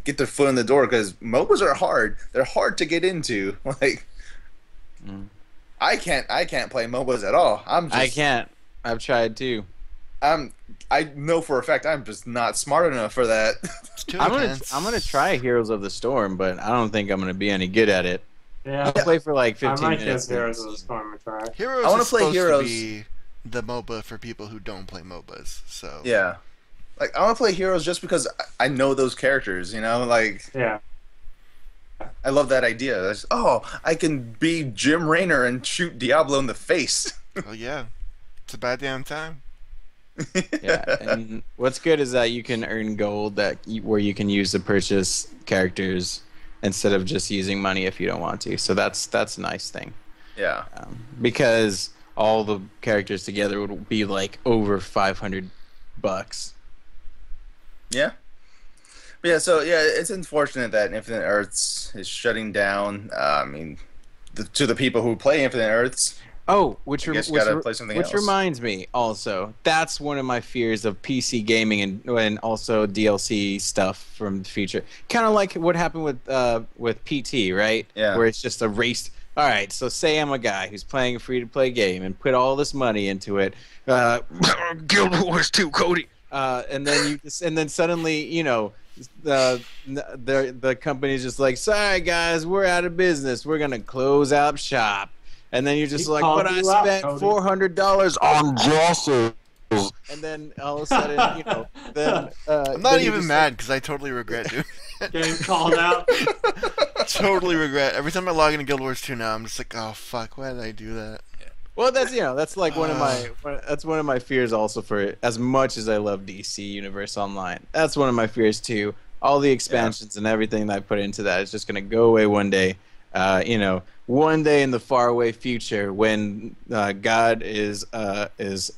get their foot in the door because MOBAs are hard. They're hard to get into. Like, I can't play MOBAs at all. I can't. I've tried too. I know for a fact I'm just not smart enough for that. It's too I'm intense. gonna try Heroes of the Storm, but I don't think I'm gonna be any good at it. yeah. I'll play for like I 15 might minutes. give Heroes of the Storm a try. Heroes I wanna is play supposed Heroes. to be the MOBA for people who don't play MOBAs. So Yeah, like I want to play Heroes just because I know those characters. Like Yeah. I love that idea. I can be Jim Raynor and shoot Diablo in the face. Oh yeah, it's a bad damn time. Yeah, and what's good is that you can earn gold where you can use to purchase characters instead of just using money if you don't want to. So that's a nice thing. Yeah. Because all the characters together would be like over $500. Yeah. But yeah, so yeah, it's unfortunate that Infinite Earths is shutting down. I mean, to the people who play Infinite Earths, Oh, I guess you gotta play something which else. reminds me also, that's one of my fears of PC gaming and also DLC stuff from the future. Kind of like what happened with PT, right? Yeah. Where it's just a race. All right, so say I'm a guy who's playing a free-to-play game and put all this money into it. Guild Wars 2, Cody. And then suddenly, the company's just like, sorry guys, we're out of business. We're gonna close up shop. And then you're just He like, called but I you out, spent Cody. $400 on dresses. And then all of a sudden, then I'm not then you even just mad because I totally regret doing it. Getting called out. Totally regret. Every time I log into Guild Wars 2 now, I'm just like, oh fuck, why did I do that? Well, that's like one of my fears also for as much as I love DC Universe Online. That's one of my fears too. All the expansions and everything that I put into that is just going to go away one day. One day in the faraway future when God is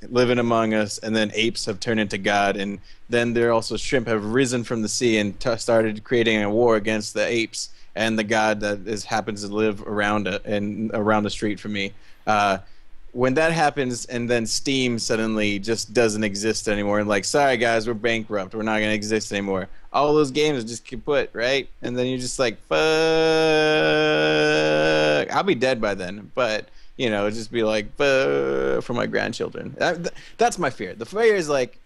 living among us, and then apes have turned into God, and then there also shrimp have risen from the sea and started creating a war against the apes and the God that happens to live around around the street from me. When that happens, and then Steam suddenly just doesn't exist anymore, and like, sorry guys, we're bankrupt, we're not gonna exist anymore. All those games just get put right, and then you're just like, fuck. I'll be dead by then, but just be like, fuck, for my grandchildren. That's my fear. The fear is like,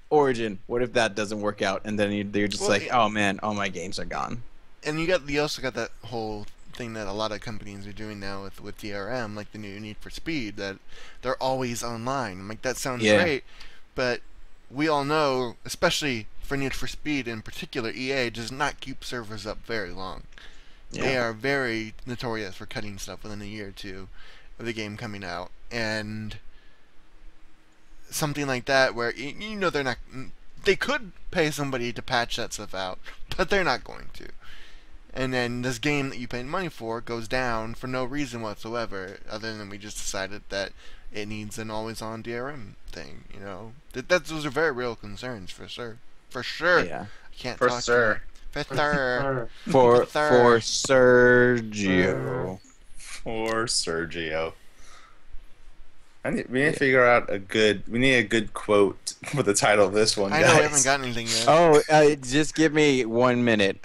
Origin. What if that doesn't work out, and then you're just like, oh man, all my games are gone. And you also got that whole thing that a lot of companies are doing now with DRM, like the new Need for Speed, that they're always online. I'm like, that sounds great, but we all know, especially for Need for Speed in particular, EA does not keep servers up very long. Yeah. They are very notorious for cutting stuff within a year or two of the game coming out, and something like that where they're not. They could pay somebody to patch that stuff out, but they're not going to. And then this game that you paid money for goes down for no reason whatsoever, other than we just decided that it needs an always-on DRM thing. Those are very real concerns for sure. For sure. Yeah. I can't For talk sure. For sure. For Sergio. For Sergio. We need to figure out we need a good quote for the title of this one, guys. I know, I haven't got anything yet. Oh, just give me 1 minute.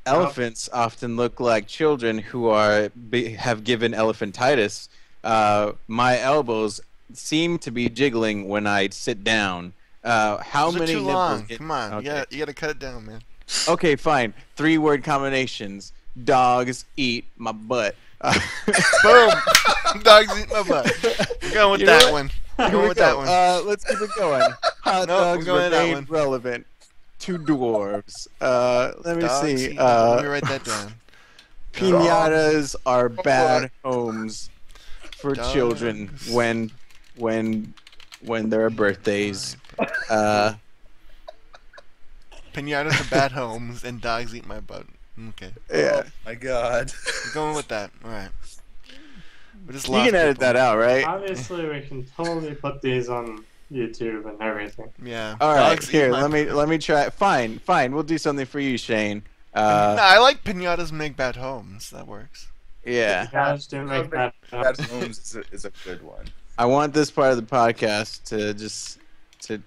Elephants often look like children who have given elephantitis. My elbows seem to be jiggling when I sit down. How Those many are too nipples? long. Come on, Okay. you gotta cut it down, man. Okay, fine. 3-word combinations. Dogs eat my butt. Boom! Dogs eat my butt. We're going with that one. We're going with that one. Let's keep it going. Hot dogs remain relevant to dwarves. Let me see. Let me write that down. Piñatas are bad homes for children when there are birthdays. Piñatas are bad homes, and dogs eat my butt. Okay. Yeah. Oh my god. We're going with that. All right. We just You can edit that out, right? Obviously, we can totally put these on YouTube and everything. Yeah. All right. Dogs Here, eat my let me try. Fine. We'll do something for you, Shane. No, I like piñatas make bad homes. That works. Yeah. Guys do make that. Bad Homes is a good one. I want this part of the podcast to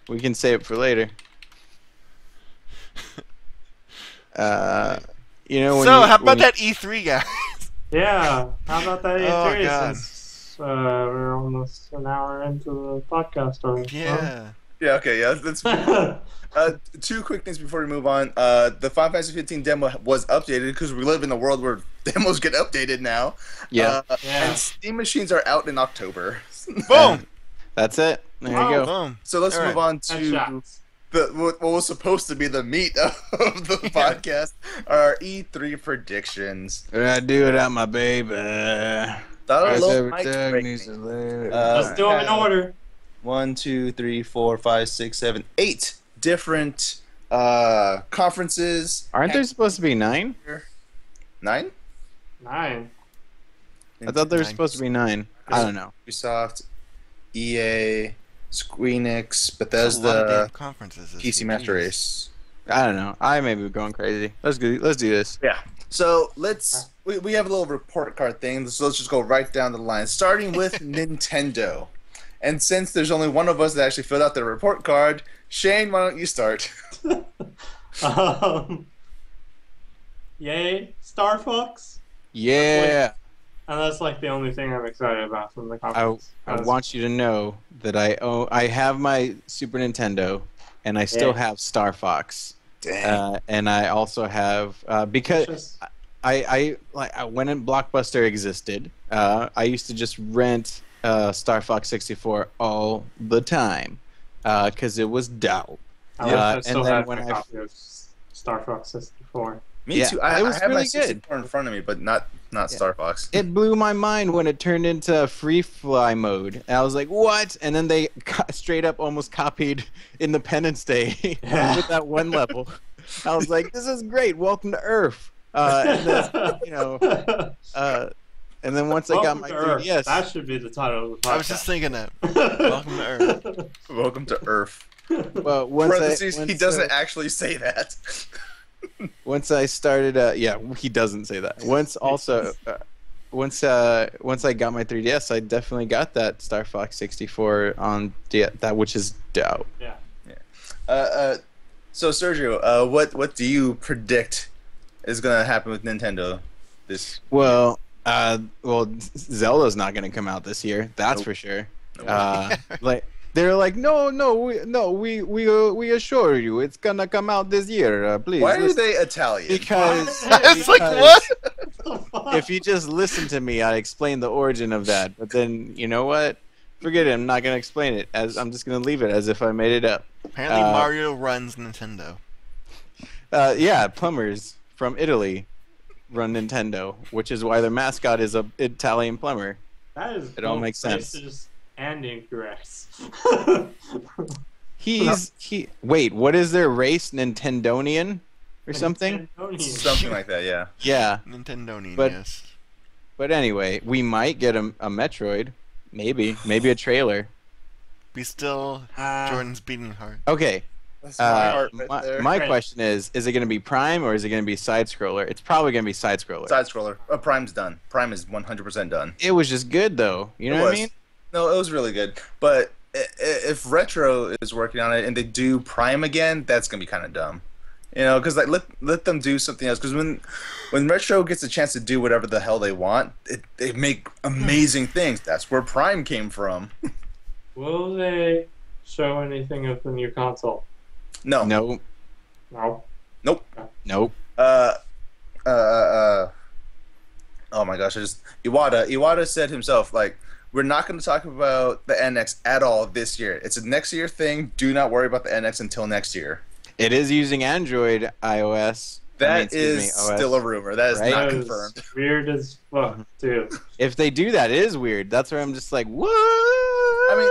we can save it for later. How about that E3 guy? Yeah, how about that Oh, E3 God. since we're almost an hour into the podcast already? Yeah. Yeah, okay, yeah. Let's two quick things before we move on. The Final Fantasy 15 demo was updated because we live in a world where demos get updated now. Yeah. Yeah. And Steam machines are out in October. Boom. That's it. There you Wow. go. Boom. So let's All move right. on to what was supposed to be the meat of the podcast, our E3 predictions. I do it out my baby. That As little every mic dog break needs me. to live. Let's do them in order. 1, 2, 3, 4, 5, 6, 7, 8 different conferences. Aren't there supposed to be 9? 9? 9. I thought there were 9. supposed to be 9. I don't know. Ubisoft, EA, Squeenix, There's a lot of damn Bethesda, conferences this PC year, Master jeez. Race. I don't know. I may be going crazy. Let's do this. Yeah. So we have a little report card thing. So let's just go right down the line, starting with Nintendo. And since there's only one of us that actually filled out the report card, Shane, why don't you start? Yay, Star Fox. Yeah. And that's like the only thing I'm excited about from the I conference. want you to know that I have my Super Nintendo and I still have Star Fox. Dang. And I also have because I when Blockbuster existed, I used to just rent Star Fox 64 all the time because it was dope. I wish I and still then had when my I copy of Star Fox 64. Me Yeah, too. it I was have my really good. 64 in front of me, but not Star Fox. It blew my mind when it turned into free fly mode. And I was like, what? And then they straight up almost copied Independence Day with that one level. I was like, this is great. Welcome to Earth. And then, and then once I got my 3DS. That should be the title of the podcast. I was just thinking that. Welcome to Earth. Welcome to Earth. Well, Parentheses, he doesn't actually say that. Once I started, he doesn't say that. Once I got my 3DS, I definitely got that Star Fox 64 on that, which is dope. Yeah. So Sergio, what do you predict is gonna happen with Nintendo this? Well, Zelda's not going to come out this year. That's for sure. Like they're like, we assure you, it's gonna come out this year. Please. Why are they Italian? Because It's like, what? if you just listen to me, I explain the origin of that. But then you know what? Forget it. I'm not gonna explain it. As I'm just gonna leave it as if I made it up. Apparently Mario runs Nintendo. Yeah, plumbers from Italy run Nintendo, which is why their mascot is a Italian plumber. That is It all makes sense. racist and incorrect. Wait, what is their race? Nintendonian or something? Something like that, yeah. Yeah. Nintendonian, But- yes. But anyway, we might get a Metroid. Maybe a trailer. Be still Jordan's beating heart. Okay. That's my heart right there. My Right. question is it going to be Prime or is it going to be side scroller? It's probably going to be side scroller. Side scroller. Prime's done. Prime is 100% done. It was just good though. You know It what I was. mean? No, it was really good. But if Retro is working on it and they do Prime again, that's gonna be kind of dumb. You know, because like let them do something else. Because when Retro gets a chance to do whatever the hell they want, they make amazing things. That's where Prime came from. Will they show anything of the new console? No. No. No. Nope. Nope. Oh my gosh! Iwata said himself, like, we're not going to talk about the NX at all this year. It's a next year thing. Do not worry about the NX until next year. It is using Android OS. That is still a rumor. That is Right? not That is confirmed. weird as fuck, dude. If they do that, it is weird. That's where I'm just like, what? I mean,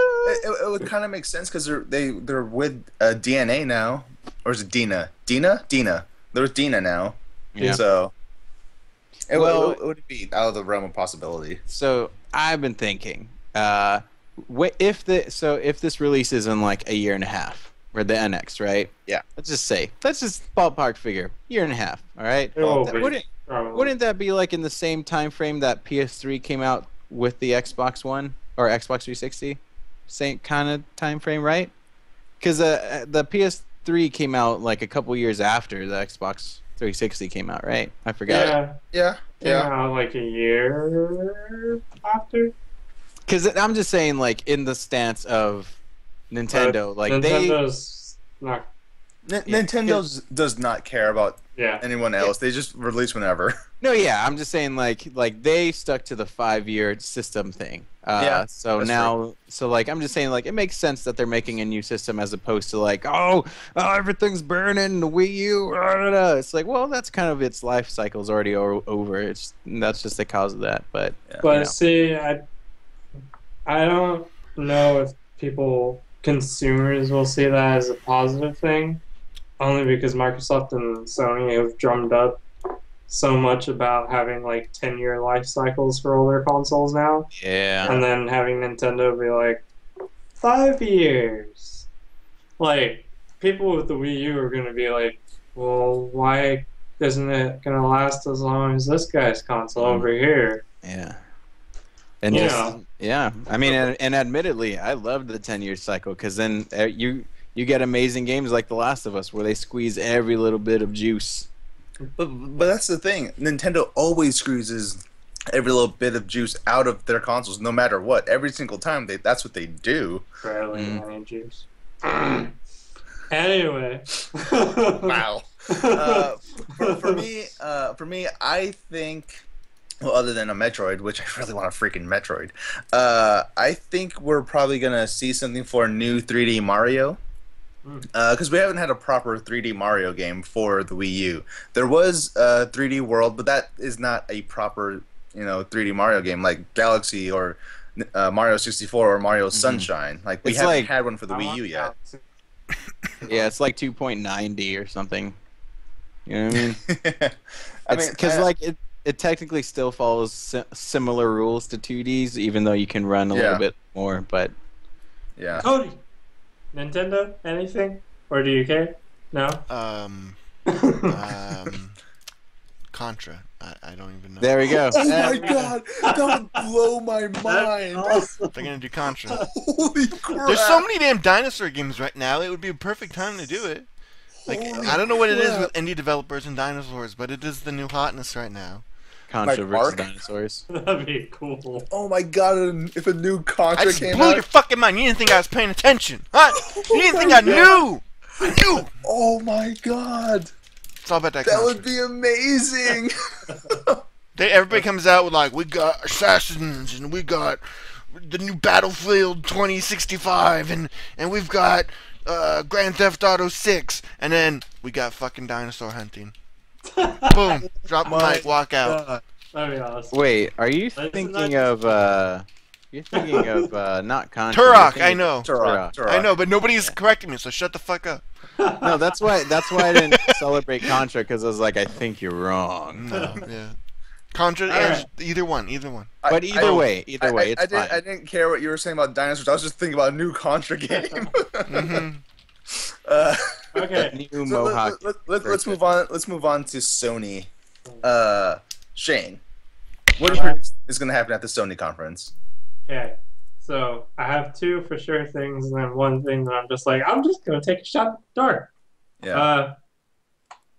it would kind of make sense because they're with DNA now, or is it Dina? Dina. There's Dina now. Yeah. So it Well- would be out of the realm of possibility. So I've been thinking, if this releases in like a year and a half, or the NX, right? Yeah. Let's just ballpark figure, year and a half. All right. Oh, That- wait. Probably. Wouldn't that be like in the same time frame that PS3 came out with the Xbox One or Xbox 360? Same kind of time frame, right? Because the PS3 came out like a couple years after the Xbox 360 came out, right? I forgot. Yeah. Yeah. Like a year after. Because I'm just saying, like in the stance of Nintendo, like Nintendo's not. Nintendo does not care about Yeah. anyone else. They just release whenever. no, yeah, I'm just saying, like they stuck to the 5-year system thing. Yeah, So that's now, so like I'm just saying, like it makes sense that they're making a new system as opposed to like, oh everything's burning, the Wii U. It's like, well, that's kind of its life cycle's already over. That's just the cause of that. But But you know. see, I don't know if consumers will see that as a positive thing, only because Microsoft and Sony have drummed up so much about having like 10-year life cycles for all their consoles now, Yeah. and then having Nintendo be like 5 years. Like people with the Wii U are gonna be like, well, why isn't it gonna last as long as this guy's console over here? Yeah. And You just know. yeah, I mean, and admittedly, I loved the 10-year cycle because then you get amazing games like The Last of Us where they squeeze every little bit of juice. But that's the thing. Nintendo always squeezes every little bit of juice out of their consoles, no matter what. Every single time, that's what they do. Barely any juice. Anyway. Wow. For me, I think. Well, other than a Metroid, which I really want a freaking Metroid, I think we're probably gonna see something for a new 3D Mario. Because we haven't had a proper 3D Mario game for the Wii U. There was 3D World, but that is not a proper, 3D Mario game like Galaxy or Mario 64 or Mario Sunshine. Like we It's haven't like- had one for the Wii U yet. Yeah, it's like 2.90 or something. You know what I mean? I mean, Because like it technically still follows similar rules to 2Ds, even though you can run a little bit more. But yeah. Cody, Nintendo, anything? Or do you care? No? Contra. I don't even know. there we go. Oh my god, that would blow my mind. Awesome. They're gonna do Contra. Holy crap. There's so many damn dinosaur games right now. It would be a perfect time to do it. Like Holy I don't know what it is crap. with indie developers and dinosaurs, but it is the new hotness right now. Contra Like versus Ark? dinosaurs. That'd be cool. Oh my god, if a new I Contra just came blew out. your fucking mind. You didn't think I was paying attention, huh? You didn't think I knew. I knew. Oh my god. It's all about that. That Contra. would be amazing. Everybody comes out with like, we got Assassins and we got the new Battlefield 2065 and we've got Grand Theft Auto 6 and then we got fucking dinosaur hunting. Boom, drop the mic, walk out. That'd be awesome. Wait, are you That's thinking not- of You're thinking of not Contra. Turok, you're thinking I know. Turok. I know, but nobody's correcting me, so shut the fuck up. No, that's why I didn't celebrate Contra because I was like, I think you're wrong. No, yeah. Contra, Alright. either one. But either way, it's I fine. didn't care what you were saying about dinosaurs. I was just thinking about a new Contra game. Mm-hmm. Okay. New So Mohawk. let's move on. Let's move on to Sony. Shane, what do you think is going to happen at the Sony conference? Okay. So I have two for sure things, and then one thing that I'm just like, I'm just gonna take a shot at the dark. Yeah.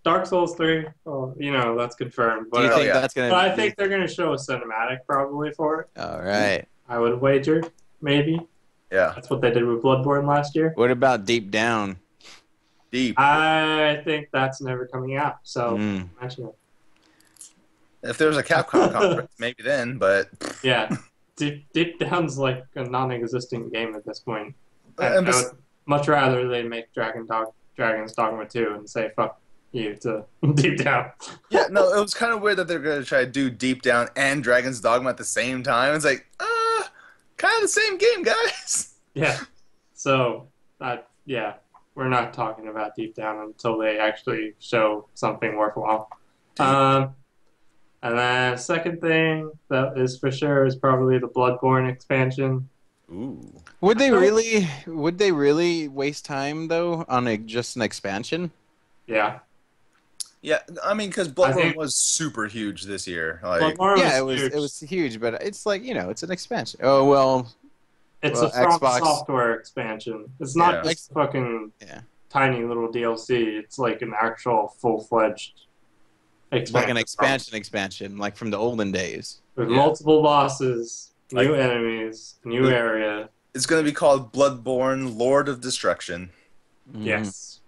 Dark Souls 3. Well, that's confirmed. Do you But, think yeah. that's gonna? but I think they're gonna show a cinematic probably for it. All right. I would wager, maybe. Yeah. That's what they did with Bloodborne last year. What about Deep Down? Deep. I think that's never coming out. So Mm. mention it. If there was a Capcom conference, maybe then. But Yeah. Deep Down's like a non-existent game at this point. I and would much rather they make Dragon's Dogma 2 and say fuck you to Deep Down. yeah, no, it was kind of weird that they're going to try to do Deep Down and Dragon's Dogma at the same time. It's like, kind of the same game, guys. Yeah. So, yeah, we're not talking about Deep Down until they actually show something worthwhile. And then second thing that is for sure is probably the Bloodborne expansion. Ooh. Would they really waste time though on just an expansion? Yeah. Yeah, I mean, because I Bloodborne think- was super huge this year. Like, Bloodborne Yeah, was huge. it was huge, but it's like it's an expansion. Oh well, It's well, a From Xbox- Software expansion. It's not Yeah. just fucking Yeah. tiny little DLC. It's like an actual full-fledged expansion. like an expansion, like from the olden days. With Yeah. multiple bosses, new Like- enemies, new area. it's going to be called Bloodborne Lord of Destruction. Mhm. Yes.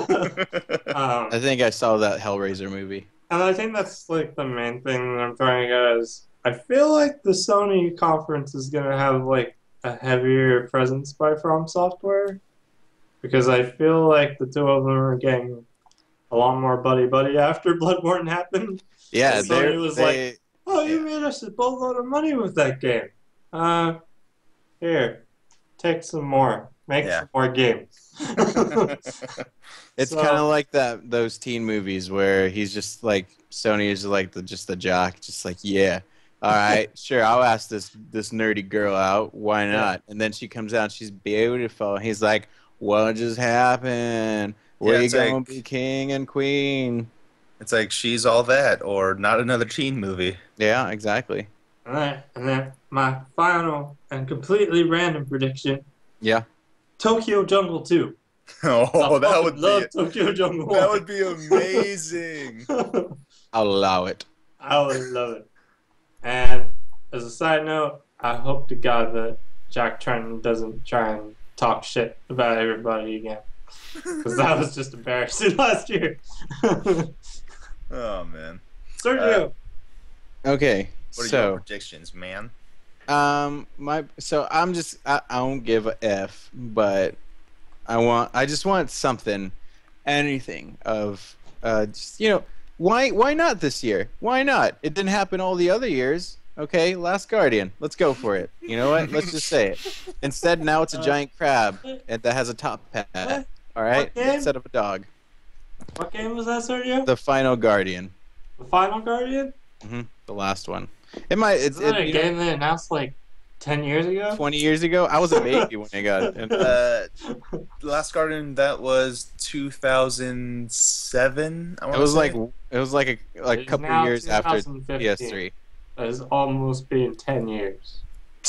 I think I saw that Hellraiser movie. And I think that's like the main thing that I'm trying to get is I feel like the Sony conference is gonna have like a heavier presence by From Software. Because I feel like the two of them are getting a lot more buddy after Bloodborne happened. Yeah, So they it was they Oh, you made us a boatload of money with that game. Here. take some more. Make Yeah. some more games. It's So- kind of like those teen movies where he's just like Sony is like just the jock, just like yeah, all right, sure, I'll ask this nerdy girl out, why not? And then she comes out, she's beautiful. And he's like, what just happened? We're it's gonna like- be king and queen. It's like She's All That or Not Another Teen Movie. Yeah, exactly. and then my final and completely random prediction: Yeah. Tokyo Jungle 2. Oh, I that fucking would love be Tokyo Jungle 1. that would be amazing. I'll allow it. I would love it. And as a side note, I hope to God that Jack Trenton doesn't try and talk shit about everybody again. Because that was just embarrassing last year. Oh man. Sergio. Okay. What are your So predictions, man? I don't give a F, but I just want something, anything of just why not this year? Why not? It didn't happen all the other years. Okay, Last Guardian. Let's go for it. You know what? Let's just say it. Instead, now it's a giant crab and that has a top hat. All right, What game? instead of a dog. What game was that, Sergio? The Final Guardian. The Final Guardian? The last one. It might. It's Isn't that a game they announced like 10 years ago? 20 years ago. I was a baby when I got it. And, Last Guardian, that was 2007. it was like a It's couple now years after 2015. PS3. That has almost been 10 years.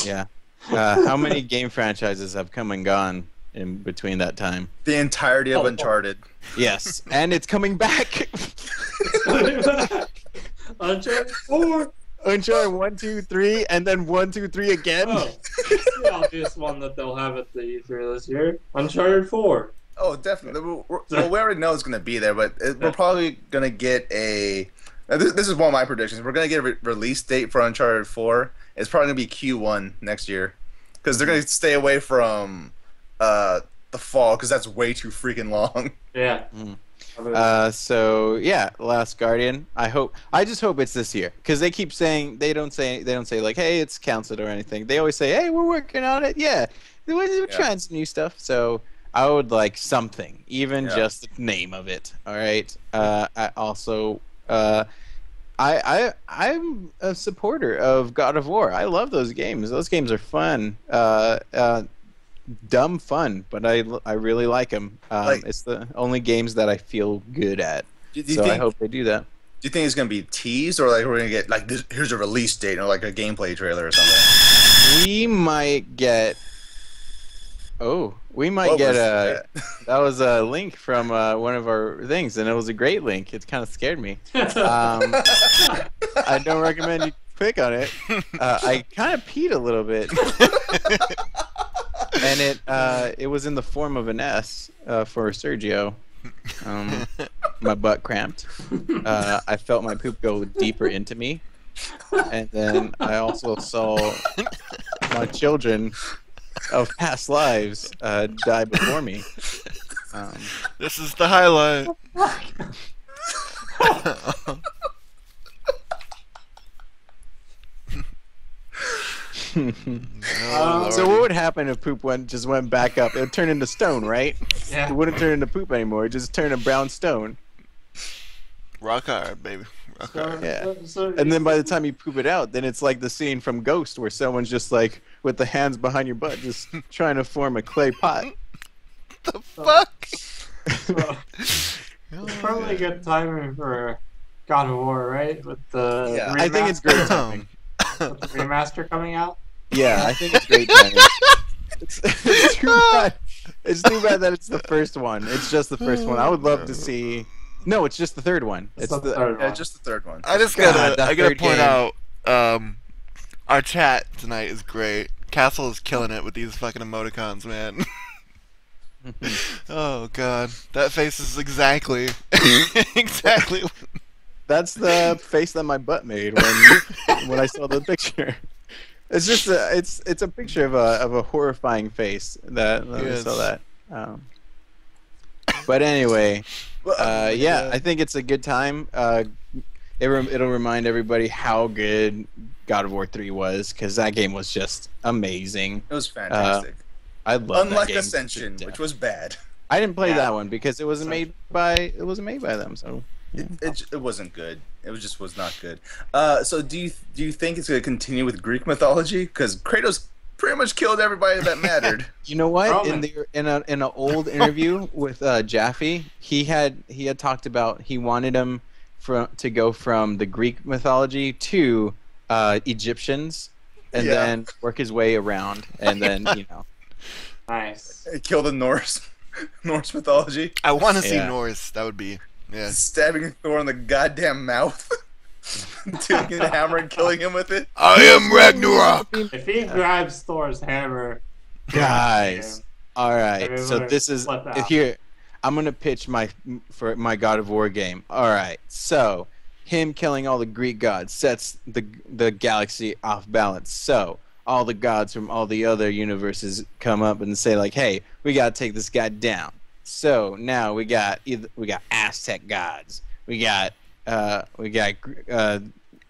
Yeah. How many game franchises have come and gone in between that time? the entirety of Uncharted. Yes, and it's coming back. Uncharted 4! Uncharted 1, 2, 3, and then 1, 2, 3 again. Oh, that's the obvious one that they'll have at the E3 this year. Uncharted 4. Oh, definitely. We already know it's going to be there, but we're probably going to get a. This is one of my predictions. We're going to get a release date for Uncharted 4. It's probably going to be Q1 next year, because they're going to stay away from the fall, because that's way too freaking long. Yeah. So yeah, Last Guardian. I just hope it's this year, because they keep saying they don't say like, hey, it's canceled or anything. They always say, hey, we're working on it. Yeah, we're trying some new stuff. So I would like something, even just the name of it. All right. I also I'm a supporter of God of War. I love those games. Those games are fun. Dumb fun, but I really like them. It's the only games that I feel good at. I hope they do that. Do you think it's going to be teased, or like we're going to get like this, here's a release date, or like a gameplay trailer or something? We might get. Oh, we might What get was a. That was a link from one of our things, and it was a great link. It kind of scared me. I don't recommend you click on it. I kind of peed a little bit. And it was in the form of an S for Sergio. My butt cramped. I felt my poop go deeper into me, and then I also saw my children of past lives die before me. This is the highlight. So what would happen if poop just went back up? It would turn into stone, right? Yeah. It wouldn't turn into poop anymore. It just turn to brown stone. Rock hard, baby. Rock hard. Yeah. And then by the time you poop it out, then it's like the scene from Ghost where someone's just like with the hands behind your butt, just trying to form a clay pot. The fuck? It's probably a good timing for God of War, right? With the Yeah. I think it's great timing. with the remaster coming out. Yeah, I think it's great timing. It's too bad. It's too bad that it's the first one. It's just the first one. I would love to see. No, it's just the third one. It's not the third Yeah, one. just the third one. I just God, gotta, that I gotta third point game. out, our chat tonight is great. Castle is killing it with these fucking emoticons, man. Oh god, that face is exactly, exactly. That's the face that my butt made when I saw the picture. It's just it's a picture of a horrifying face that I Yes. saw that. But anyway, Well, yeah, I think it's a good time. It'll remind everybody how good God of War 3 was, because that game was just amazing. it was fantastic. I love that Unlike game. Ascension, which was bad. I didn't play Yeah. that one because it wasn't made by them. So yeah. It wasn't good. It was not good. So do you think it's going to continue with Greek mythology? Because Kratos pretty much killed everybody that mattered. You know what? Roman. In an old interview with Jaffe, he had talked about he wanted him to go from the Greek mythology to Egyptians, and Yeah. then work his way around, and then Nice. Kill the Norse mythology, I want to see Yeah. Norse. That would be yeah. stabbing Thor in the goddamn mouth, taking the hammer and killing him with it. I am Ragnarok. If he grabs Thor's hammer, Guys. All right, so Everybody this is flip out. here. I'm gonna pitch my God of War game. All right, so him killing all the Greek gods sets the galaxy off balance. So all the gods from all the other universes come up and say like, "Hey, we gotta take this guy down." So now we got Aztec gods. We got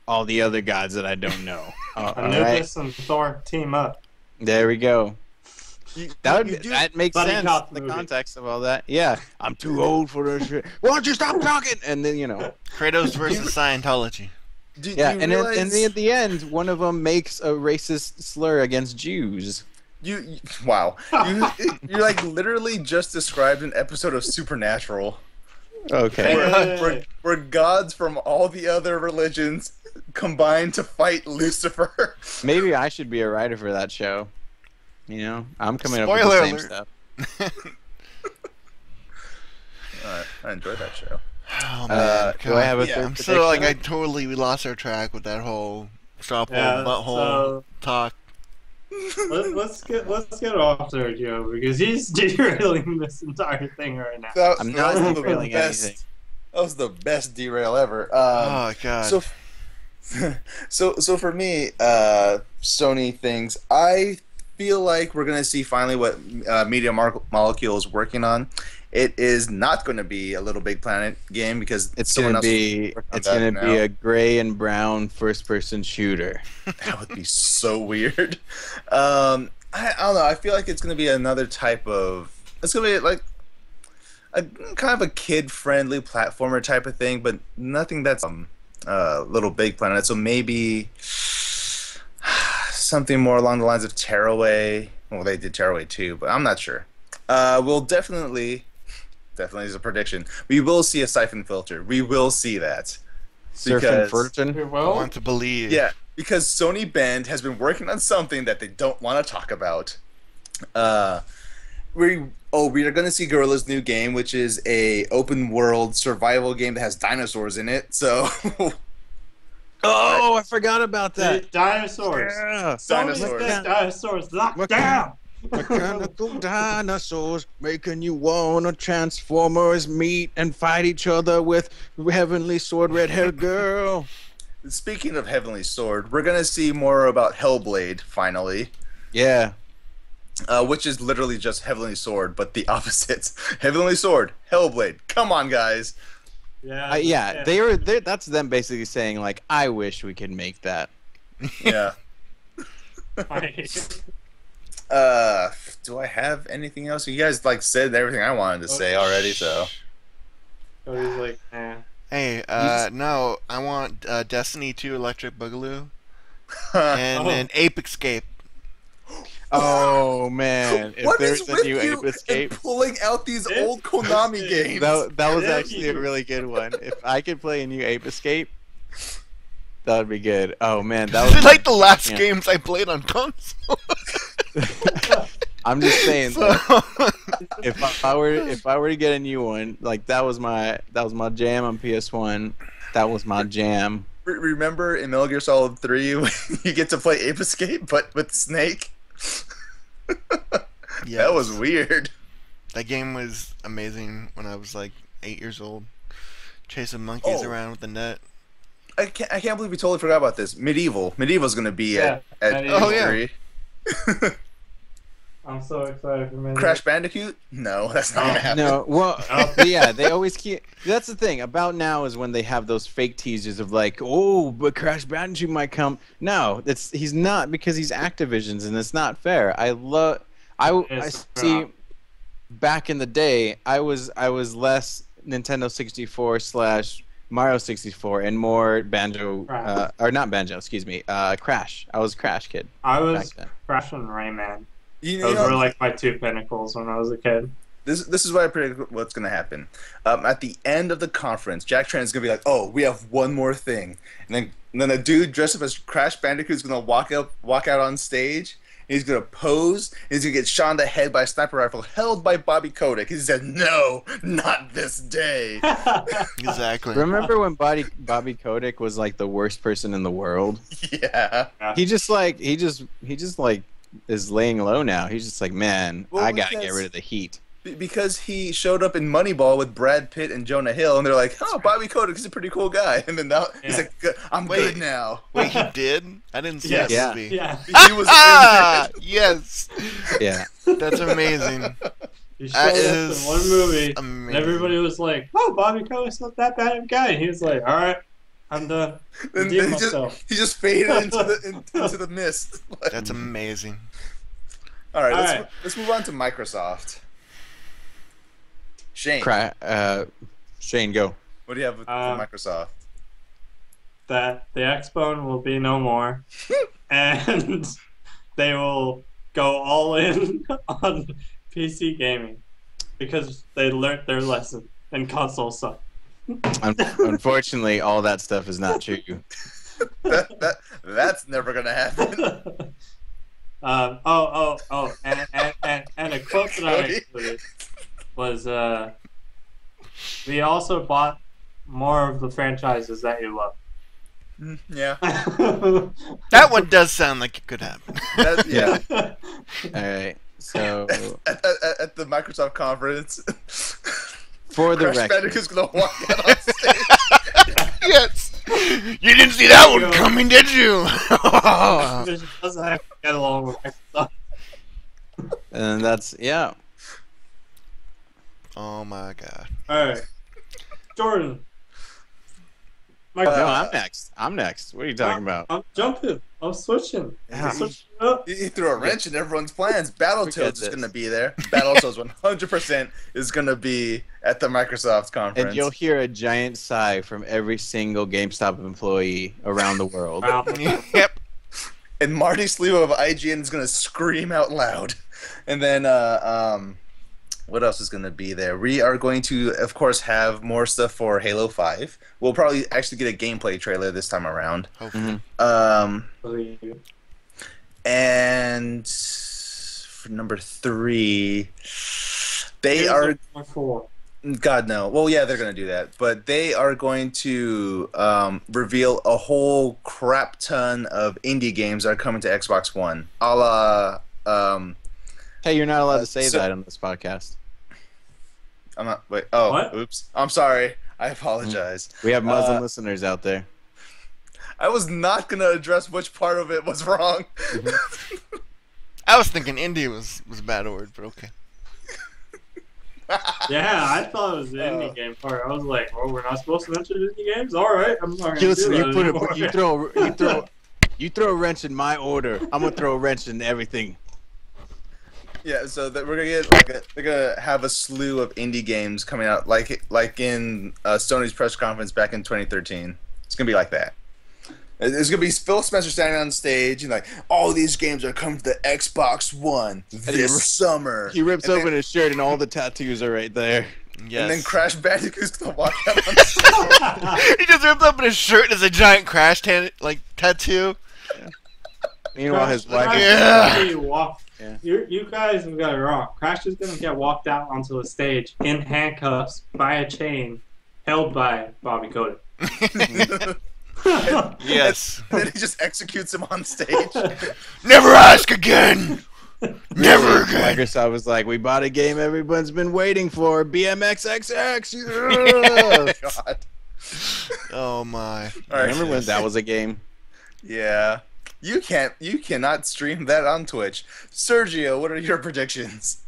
all the other gods that I don't know. All right, Anubis and Thor team up. there we go. That makes Buddy sense cop in the movie. context of all that. Yeah, I'm too old for this shit. Why don't you stop talking? And then Kratos versus Scientology. Do yeah, you and realize then at the end, one of them makes a racist slur against Jews. wow, you like literally just described an episode of Supernatural Okay. where gods from all the other religions combine to fight Lucifer. Maybe I should be a writer for that show. I'm coming up with Spoiler the same alert. stuff. I enjoyed that show. Oh man, Do I have a yeah, third I'm so like prediction? we lost our track with that whole stop hole Yeah, butthole so- talk. Let's get off Sergio because he's derailing this entire thing right now. I'm not that was the derailing best- anything. That was the best derail ever. Oh god. So for me, Sony things. I feel like we're gonna see finally what Media Molecule is working on. It is not going to be a Little Big Planet game because It's someone gonna else be is working on that now. a gray and brown first-person shooter. That would be so weird. I don't know. I feel like it's gonna be another type of. It's gonna be like a kind of a kid-friendly platformer type of thing, but nothing that's Little Big Planet. So maybe something more along the lines of Tearaway. Well, they did Tearaway too, but I'm not sure. We'll definitely is a prediction. We will see a siphon filter. We will see that. Surf Because- and Furton. We I will. want to believe. Yeah, because Sony Bend has been working on something that they don't want to talk about. We are going to see Gorilla's new game, which is a open world survival game that has dinosaurs in it. So Oh, I forgot about that. Dinosaurs. Yeah. Dinosaurs. Sony's got dinosaurs locked What down. Mechanical dinosaurs making you wanna Transformers meet and fight each other with heavenly sword red-haired girl. speaking of Heavenly Sword, we're going to see more about Hellblade finally. Yeah. Which is literally just Heavenly Sword, but the opposites. Heavenly Sword, Hellblade. Come on, guys. Yeah. They that's them basically saying like, I wish we could make that. Yeah. Right. Do I have anything else? You guys like said everything I wanted to say already, so. Cody's like, eh. Hey, no, I want Destiny 2 Electric Boogaloo and Oh. an Ape Escape. Oh man, if What there's is a with new you Ape Escape, and pulling out these It's old Konami interesting. games? that was Yeah, actually a you- really good one. If I could play a new Ape Escape, that would be good. Oh man, that was They're like the last yeah. games I played on console. I'm just saying, So- like, if I were to get a new one, like that was my jam on PS1. That was my jam. Remember in Metal Gear Solid 3 when you get to play Ape Escape, but with Snake? Yes. That was weird. That game was amazing when I was like 8 years old, chasing monkeys Oh. around with the net. I can't believe we totally forgot about this. Medieval's going to be at Medieval. Oh, yeah. E3. I'm so excited for me. Crash Bandicoot? No, that's not going to happen. No, well, Oh. but yeah, they always keep. That's the thing about now is when they have those fake teasers of like, oh, but Crash Bandicoot might come. No, he's not because he's Activision's, and it's not fair. I It's see. Back in the day, I was less Nintendo 64 slash Mario 64 and more Banjo, Crash. or not Banjo, excuse me, Crash. I was Crash kid I back was then. Crash and Rayman. You Those know, were like my two pinnacles when I was a kid. this is what I predict what's gonna happen. At the end of the conference, Jack Tran is gonna be like, "Oh, we have one more thing," and then a dude dressed up as Crash Bandicoot is gonna walk out on stage. He's gonna pose. And he's gonna get shot in the head by a sniper rifle held by Bobby Kotick. He said, "No, not this day." Exactly. Remember when Bobby Kotick was like the worst person in the world? Yeah. He just like is laying low now. He's just like, man, Well, I gotta get because- rid of the heat. Because he showed up in Moneyball with Brad Pitt and Jonah Hill, and they're like, "Oh, Bobby Kotick is a pretty cool guy." And then now he's Yeah. like, "I'm Wait. good now." Wait, he did? I didn't see Yes. that Yeah. movie. Yeah. He was Ah, yes. Yeah. That's amazing. He showed That up is in one movie, amazing. and everybody was like, "Oh, Bobby Kotick's not that bad of a guy." And he was like, "All right, I'm done. And Redeem he myself." he just faded into the mist. Like, That's amazing. all right, All let's right. let's move on to Microsoft. Shane, Shane, go. what do you have with Microsoft? That the Xbone will be no more, and they will go all in on PC gaming because they learned their lesson and consoles suck. Unfortunately, all that stuff is not true. That's never gonna happen. And a quote that I included was, "We also bought more of the franchises that you love." Yeah, That one does sound like it could happen. yeah. All right. So At the Microsoft conference, for the Crash record, Bandicoot's gonna walk out on stage. Yes. You didn't see that one coming, did you? It doesn't have to get along with Microsoft. and that's yeah. Oh my god. All right, Jordan. No, I'm next. I'm next. What are you talking about? I'm jumping. I'm switching. Yeah. I'm switching up. He threw a wrench in everyone's plans. Battletoads Forget is this. going to be there. Battletoads 100% is going to be at the Microsoft conference. And you'll hear a giant sigh from every single GameStop employee around the world. Wow. Yep. And Marty Sliwa of IGN is going to scream out loud. And then, what else is going to be there? We are going to, of course, have more stuff for Halo 5. We'll probably actually get a gameplay trailer this time around. Hopefully. And for number 3, they are... Four. God, no. Well, yeah, they're going to do that. But they are going to reveal a whole crap ton of indie games that are coming to Xbox One. A la... Hey, you're not allowed to say so- that on this podcast. I'm not... Wait. Oh, What? oops. I'm sorry. I apologize. We have Muslim listeners out there. I was not going to address which part of it was wrong. I was thinking indie was a bad word, but okay. Yeah, I thought it was the indie game part. I was like, "Oh, we're not supposed to mention indie games." All right, I'm not gonna Listen, do you that put anymore. you throw a wrench in my order. I'm gonna throw a wrench in everything. Yeah, so that we're gonna get they're gonna have a slew of indie games coming out, like in Sony's press conference back in 2013. It's gonna be like that. There's gonna be Phil Spencer standing on stage and like, all these games are coming to the Xbox One this summer. He rips And open then- his shirt and all the tattoos are right there. Yes. And then Crash Bandicoot's gonna walk out on stage. He just ripped open his shirt and there's a giant crash tattoo. Meanwhile, his Crash wife. is Yeah. gonna get walked- Yeah. You guys have got it wrong. Crash is gonna get walked out onto a stage in handcuffs by a chain, held by Bobby Kotick. Yes. And then he just executes him on stage. Never ask again. Never again. Microsoft was like, "We bought a game everyone's been waiting for, BMXXX." Yeah. God. Oh my. All right. Remember when that was a game? Yeah. You cannot stream that on Twitch. Sergio, what are your predictions?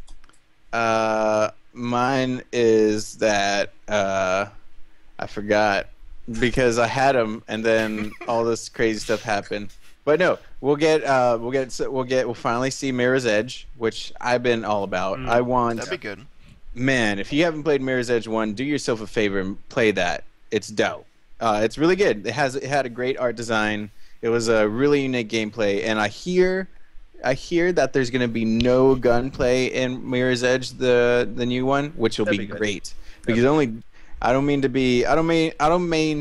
Mine is that I forgot because I had them and then all this crazy stuff happened. But no, we'll finally see Mirror's Edge, which I've been all about. I want, That'd be good. man, if you haven't played Mirror's Edge 1, do yourself a favor and play that. It's dope. It's really good. It had a great art design. It was a really unique gameplay, and I hear that there's going to be no gunplay in Mirror's Edge, the new one, which will That'd be be good. great. Because I don't mean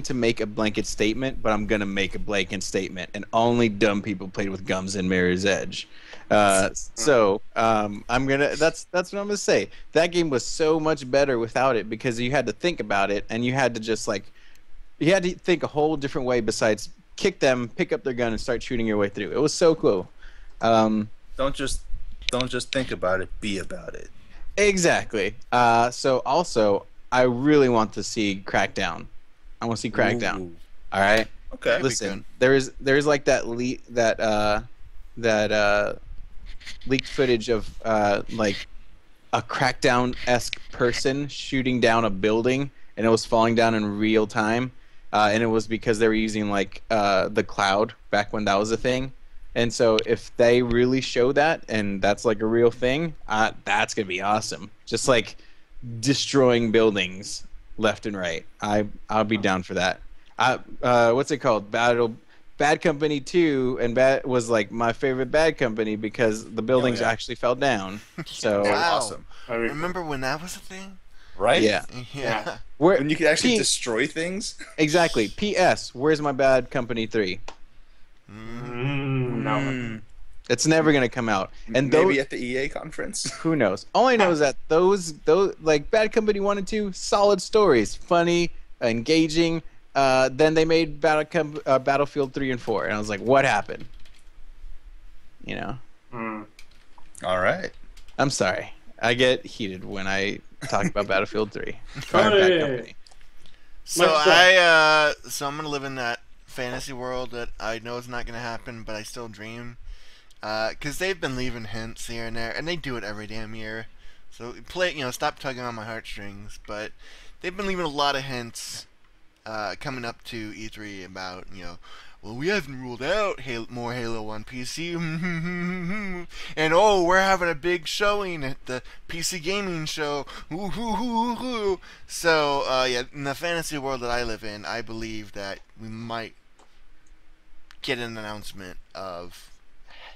to make a blanket statement, but I'm gonna make a blanket statement, and only dumb people played with gums in Mirror's Edge. I'm gonna. That's what I'm gonna say. That game was so much better without it because you had to think about it, and you had to just you had to think a whole different way besides kick them, pick up their gun, and start shooting your way through. It was so cool. Don't just think about it. Be about it. Exactly. So also, I really want to see Crackdown. I want to see Crackdown. Ooh. All right. Okay. That'd be Listen, there's like that leaked footage of like a Crackdown-esque person shooting down a building, and it was falling down in real time, and it was because they were using like the cloud back when that was a thing. And so if they really show that and that's like a real thing, that's gonna be awesome. Just like destroying buildings left and right. I'll be down for that. What's it called? Bad Company 2, and Bad was like my favorite Bad Company because the buildings yeah. actually fell down. So Wow. Awesome. Remember when that was a thing? Right? yeah. Yeah. When you could actually destroy things. Exactly. P.S. Where's my Bad Company 3? No. It's never gonna come out. And Maybe at the EA conference. who knows? All I know is that those like Bad Company 1 and 2, solid stories, funny, engaging. Then they made Battlefield 3 and 4, and I was like, what happened? You know? All right. I'm sorry. I get heated when I talk about Battlefield 3. Hey. Bad Company. So Much I'm gonna live in that fantasy world that I know is not gonna happen, but I still dream. Cause they've been leaving hints here and there, and they do it every damn year. So stop tugging on my heartstrings. But they've been leaving a lot of hints, coming up to E3 about well, we haven't ruled out more Halo 1 PC, and oh, we're having a big showing at the PC gaming show. So yeah, in the fantasy world that I live in, I believe that we might get an announcement of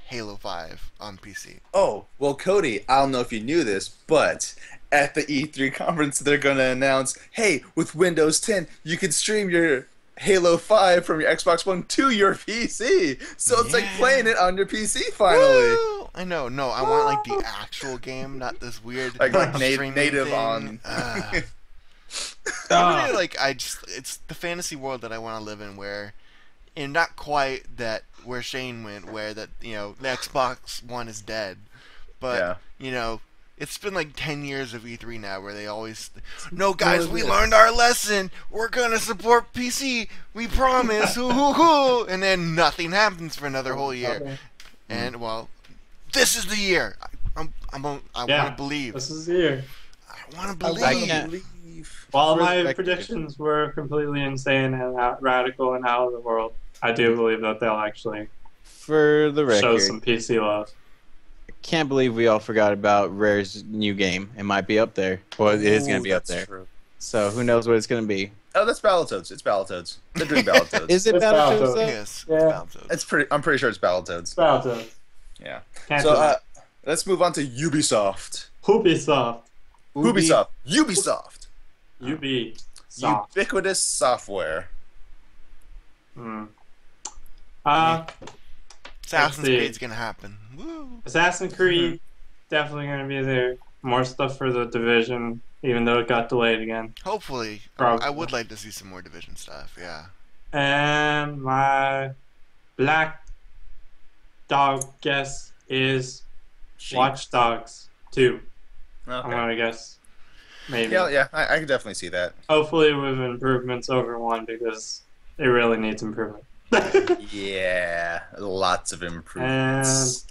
Halo 5 on PC. Oh, well, Cody, I don't know if you knew this, but at the E3 conference, they're going to announce, hey, with Windows 10, you can stream your Halo 5 from your Xbox One to your PC. So it's like playing it on your PC finally. Woo! I know. No, I want like the actual game, not this weird Like streaming native thing. on. I really it's the fantasy world that I want to live in, where, and not quite that where Shane went, where that the Xbox One is dead, but it's been like 10 years of E3 now, where they always, no guys, we learned our lesson. We're gonna support PC. We promise. And then nothing happens for another whole year. And well, this is the year. I want to believe. This is the year. I want to I believe. can't. While my predictions were completely insane and radical and out of the world, I do believe that they'll actually For the show record, some PC love. can't believe we all forgot about Rare's new game. It might be up there. Well, it is going to be up there. True. So who knows what it's going to be. Oh, that's Battletoads. It's Battletoads. They're doing Battletoads. Is it It's Battletoads? Battletoads. though? Yes. Yeah. Battletoads. I'm pretty sure it's Battletoads. Battletoads. Yeah. Can't So deny. let's move on to Ubisoft. Ubisoft. Ubisoft. Ubisoft. Ubisoft. Ubiquitous software. Assassin's see. Creed's gonna happen. Woo. Assassin's Creed definitely going to be there. More stuff for the Division, even though it got delayed again. Hopefully. Probably. I would like to see some more Division stuff. Yeah. And my black dog guess is Sheep. Watch Dogs 2. I'm Okay. going to guess. Maybe. Yeah, I can definitely see that. Hopefully with improvements over 1 because it really needs improvement. Yeah, lots of improvements.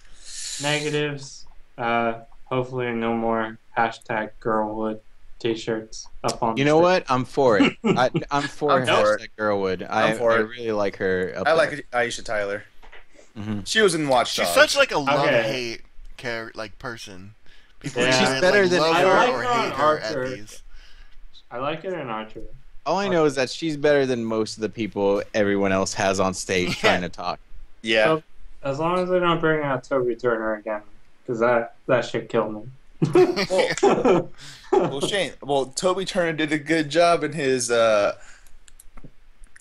Negatives. Hopefully no more #Girlwood t-shirts up on You the know stick. what? I'm for it. I'm for I'm for Girlwood. I for it. really like her. Up I there. like Aisha Tyler. She was in Watch She's Dogs. such like a Okay. love-hate like person. People Yeah. She's either, better like, than love I her like or her on hate her at Archer. these. I like it in Archer. All I know is that she's better than most of the people everyone else has on stage trying to talk. Yeah. So, as long as they don't bring out Toby Turner again, because that shit killed me. Well, Shane. Well, Toby Turner did a good job in his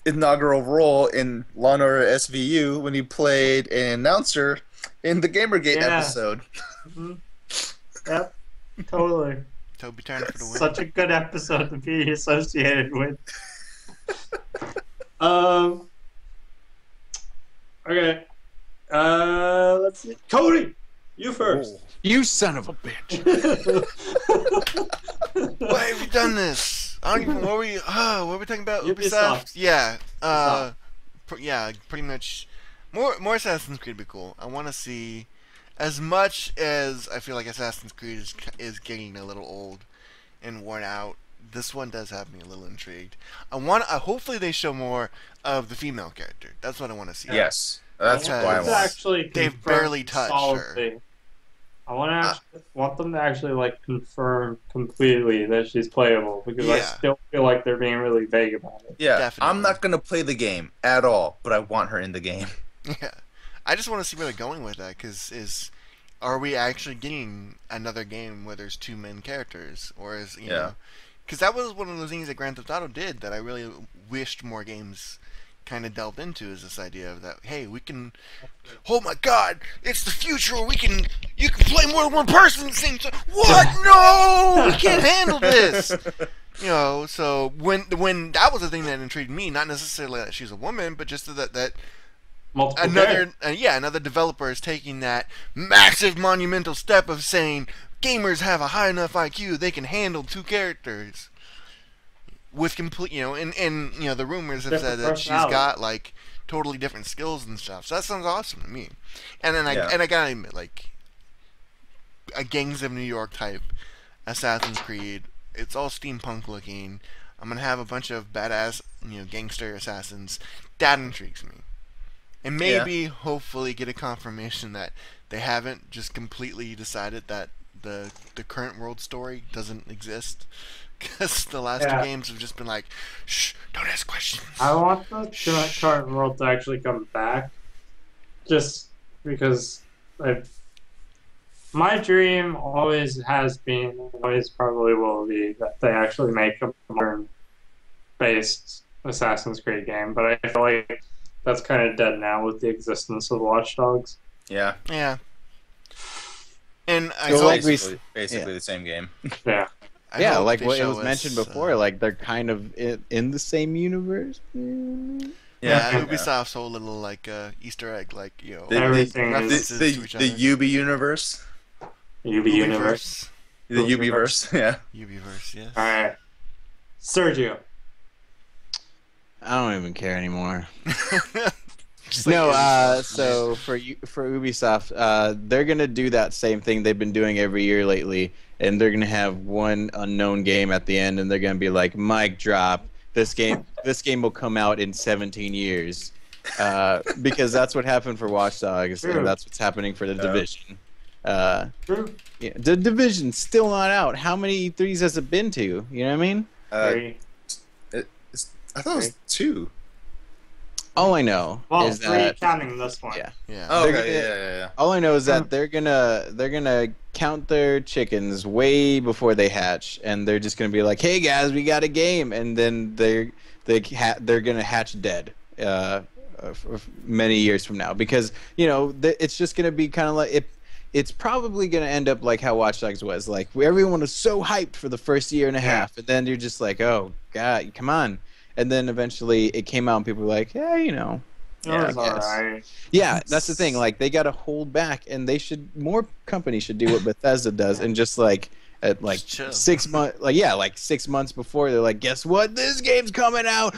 inaugural role in Law & Order SVU when he played an announcer in the Gamergate Yeah. episode. Mhm. Yep, totally. Toby Turner for the win. Such a good episode to be associated with. Okay. Let's see. Cody, you first. You son of a bitch. Why have you done this? I don't even. What were we talking about? Ubisoft. Yeah. Ubisoft. Yeah. Pretty much. More Assassin's Creed would be cool. I want to see. As much as I feel like Assassin's Creed is getting a little old and worn out, this one does have me a little intrigued. Hopefully they show more of the female character. That's what I want to see. Yes, that's Because what I It's want. actually They've confirmed barely touched solidly. I want them to actually like confirm completely that she's playable because I Yeah. still feel like they're being really vague about it. Yeah, Definitely. I'm not gonna play the game at all, but I want her in the game. Yeah, I just want to see where they're going with that. Are we actually getting another game where there's two main characters, or is you Yeah. know? Because that was one of those things that Grand Theft Auto did that I really wished more games kind of delved into, is this idea of that, hey, we can, oh my god, it's the future where you can play more than one person at the same time. What? No, we can't handle this. You know, so when that was the thing that intrigued me, not necessarily that she's a woman, but just that Multiple another developer is taking that massive monumental step of saying gamers have a high enough IQ they can handle two characters with complete, and the rumors have Different said that she's personality. got like totally different skills and stuff. So that sounds awesome to me. And then Yeah. I gotta admit, like a Gangs of New York type Assassin's Creed. It's all steampunk looking. I'm gonna have a bunch of badass, gangster assassins. That intrigues me. And maybe, hopefully, get a confirmation that they haven't just completely decided that the current world story doesn't exist. Because the last two Yeah. games have just been like, shh, don't ask questions. I want the current world to actually come back, just because my dream always has been, always probably will be, that they actually make a modern-based Assassin's Creed game. But I feel like that's kind of dead now with the existence of Watch Dogs. Yeah, Yeah. And I So, hope, like, basically the same game. Yeah. I Yeah, hope like they what it show was us, mentioned before, like they're kind of in the same universe. Yeah, Yeah. Ubisoft's whole little like Easter egg, like The- Everything is references the to each the other. Ubi universe, UB Universe. the Ubiverse. Yeah. Ubiverse, yes. All right, Sergio. I don't even care anymore. Just like No, Ubisoft. so for Ubisoft, they're gonna do that same thing they've been doing every year lately, and they're gonna have one unknown game at the end, and they're gonna be like, "Mic drop. This game will come out in 17 years," because that's what happened for Watch Dogs, True. and that's what's happening for the Yeah. Division. True. Yeah, the Division's still not out. How many E3s has it been to? You know what I mean? Three. I thought it was 2. All I know Well, is three that counting this one. yeah. Yeah. Oh, They're okay, gonna- yeah. All I know is that they're gonna count their chickens way before they hatch, and they're just gonna be like, "Hey guys, we got a game," and then they're gonna hatch dead many years from now, because it's just gonna be kind of like it. It's probably gonna end up like how Watch Dogs was. Like everyone was so hyped for the first year and a half, and then you're just like, "Oh God, come on!" And then eventually it came out, and people were like, "Yeah, It Yeah, was I guess. alright. Yeah, that's the thing. Like they got to hold back, and more companies should do what Bethesda does, and just like at like Just chill. 6 months, like 6 months before, they're like, "Guess what? This game's coming out,"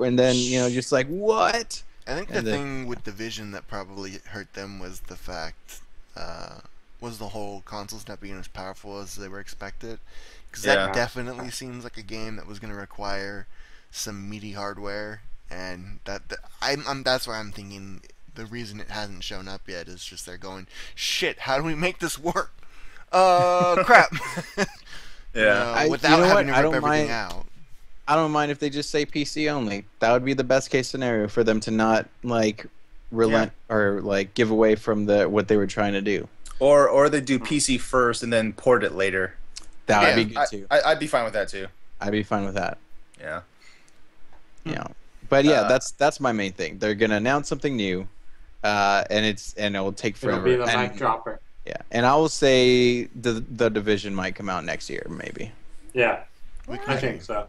and then just like what? I think the And then- thing with Division that probably hurt them was the fact, was the whole consoles not being as powerful as they were expected. Because Yeah. that definitely seems like a game that was going to require some meaty hardware, and that's why I'm thinking the reason it hasn't shown up yet is just they're going, shit, how do we make this work? Crap. Yeah. Without having to I rip don't everything mind. out. I don't mind if they just say PC only. That would be the best case scenario for them to not like relent or like give away from what they were trying to do. Or they do PC first and then port it later. That Yeah, would be good too. I'd be fine with that too. I'd be fine with that. Yeah. You know. But yeah, that's my main thing. They're gonna announce something new, and it will take It'll forever. be the And- mic dropper. Yeah, and I will say the Division might come out next year, maybe. Yeah, We I think so.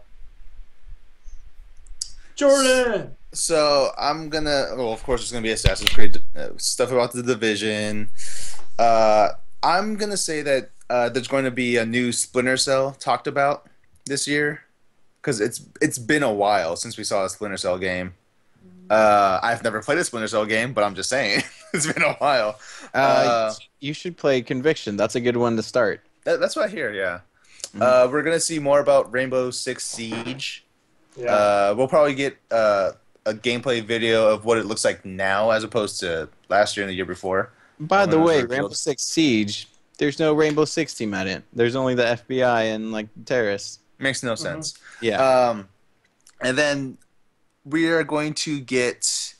Jordan! So I'm gonna. Well, of course, there's gonna be Assassin's Creed stuff about the Division. I'm gonna say that there's going to be a new Splinter Cell talked about this year, because it's been a while since we saw a Splinter Cell game. I've never played a Splinter Cell game, but I'm just saying it's been a while. You should play Conviction. That's a good one to start. That's what I hear. Yeah. Mhm. We're gonna see more about Rainbow Six Siege. Yeah. We'll probably get a gameplay video of what it looks like now, as opposed to last year and the year before. By the When it was way, revealed. Rainbow Six Siege. There's no Rainbow Six team at it. There's only the FBI and like terrorists. Makes no sense. Yeah. And then we are going to get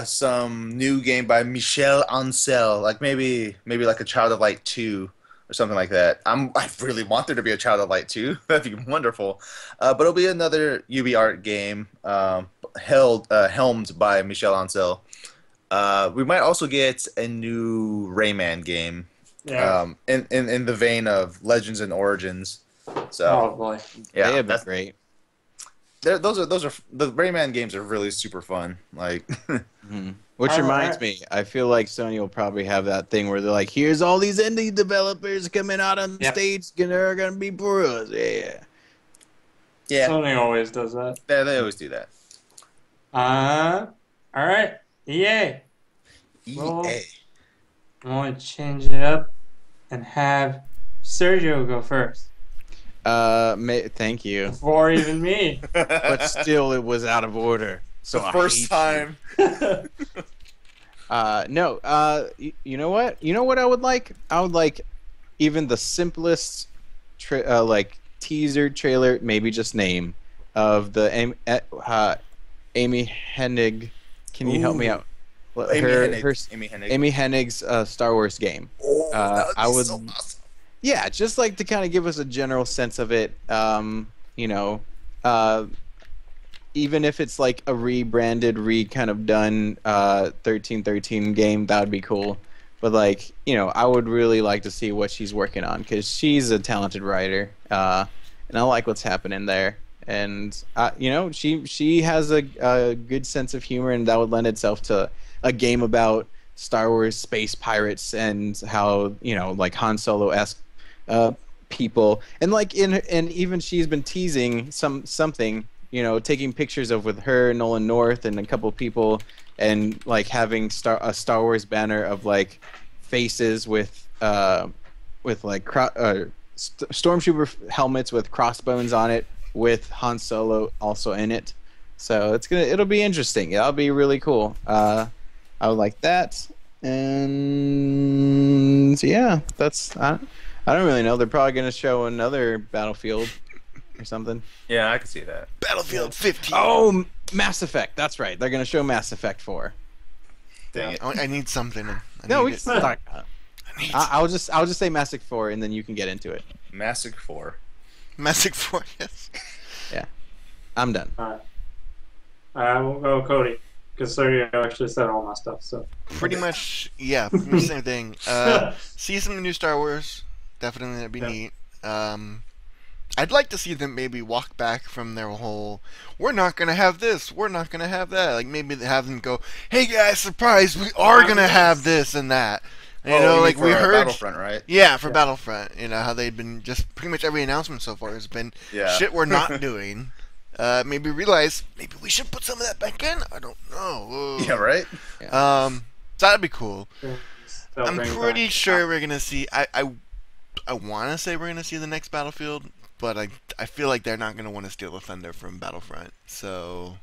some new game by Michel Ancel, like maybe like a Child of Light 2 or something like that. I really want there to be a Child of Light 2. That'd be wonderful. But it'll be another UbiArt game helmed by Michel Ancel. We might also get a new Rayman game. Yeah. In the vein of Legends and Origins. So Probably. yeah, They have been that's great. those are the Rayman games are really super fun. Like, Mhm. Which Alright. reminds me, I feel like Sony will probably have that thing where they're like, "Here's all these indie developers coming out on Yep. stage, and they're gonna be for us." Yeah. yeah, Sony always does that. they always do that. Alright. EA. Well- EA. I want to change it up and have Sergio go first. Thank you. Before even me. But still, it was out of order. So the I first hate time. No. You know what? You know what I would like? I would like even the simplest, like teaser trailer, maybe just name of the Amy Hennig. Can you help me Ooh. out? Amy Hennig. Amy Hennig's Star Wars game. Oh, that would I be would- so awesome. Yeah, just like to kind of give us a general sense of it. You know, even if it's like a rebranded, kind of done 1313 game, that would be cool. But like, you know, I would really like to see what she's working on because she's a talented writer, and I like what's happening there. And you know, she has a good sense of humor, and that would lend itself to a game about Star Wars space pirates and how, you know, like Han Solo-esque people, and like and even she's been teasing something, you know, taking pictures of with her, Nolan North, and a couple people, and like having a Star Wars banner of like faces with like stormtrooper helmets with crossbones on it, with Han Solo also in it. So it'll be interesting. That'll be really cool. I would like that. And yeah, I don't really know. They're probably going to show another Battlefield or something. Yeah, I can see that. Battlefield 15. Oh, Mass Effect. That's right. They're going to show Mass Effect 4. Dang it. I need something. No, we need can it. talk. I need I'll just say Mass Effect 4, and then you can get into it. Massic 4. Massic 4, yes. I'm done. Alright. We'll go Cody. Because Sergio actually said all my stuff, so. Pretty much, yeah, pretty much the same thing. See some new Star Wars. Definitely, that'd be Yeah. neat. I'd like to see them maybe walk back from their whole, we're not going to have this, we're not going to have that. Like, maybe have them go, hey guys, surprise, we are going to have this and that. And, you know, mean like for we heard. Battlefront, right? Yeah, for Battlefront. You know, how they've been just pretty much every announcement so far has been Yeah. shit we're not doing. Maybe realize, maybe we should put some of that back in? I don't know. Yeah, right? So that'd be cool. They'll I'm bring pretty back- sure we're gonna see. I want to say we're gonna see the next Battlefield, but I feel like they're not gonna want to steal the thunder from Battlefront. So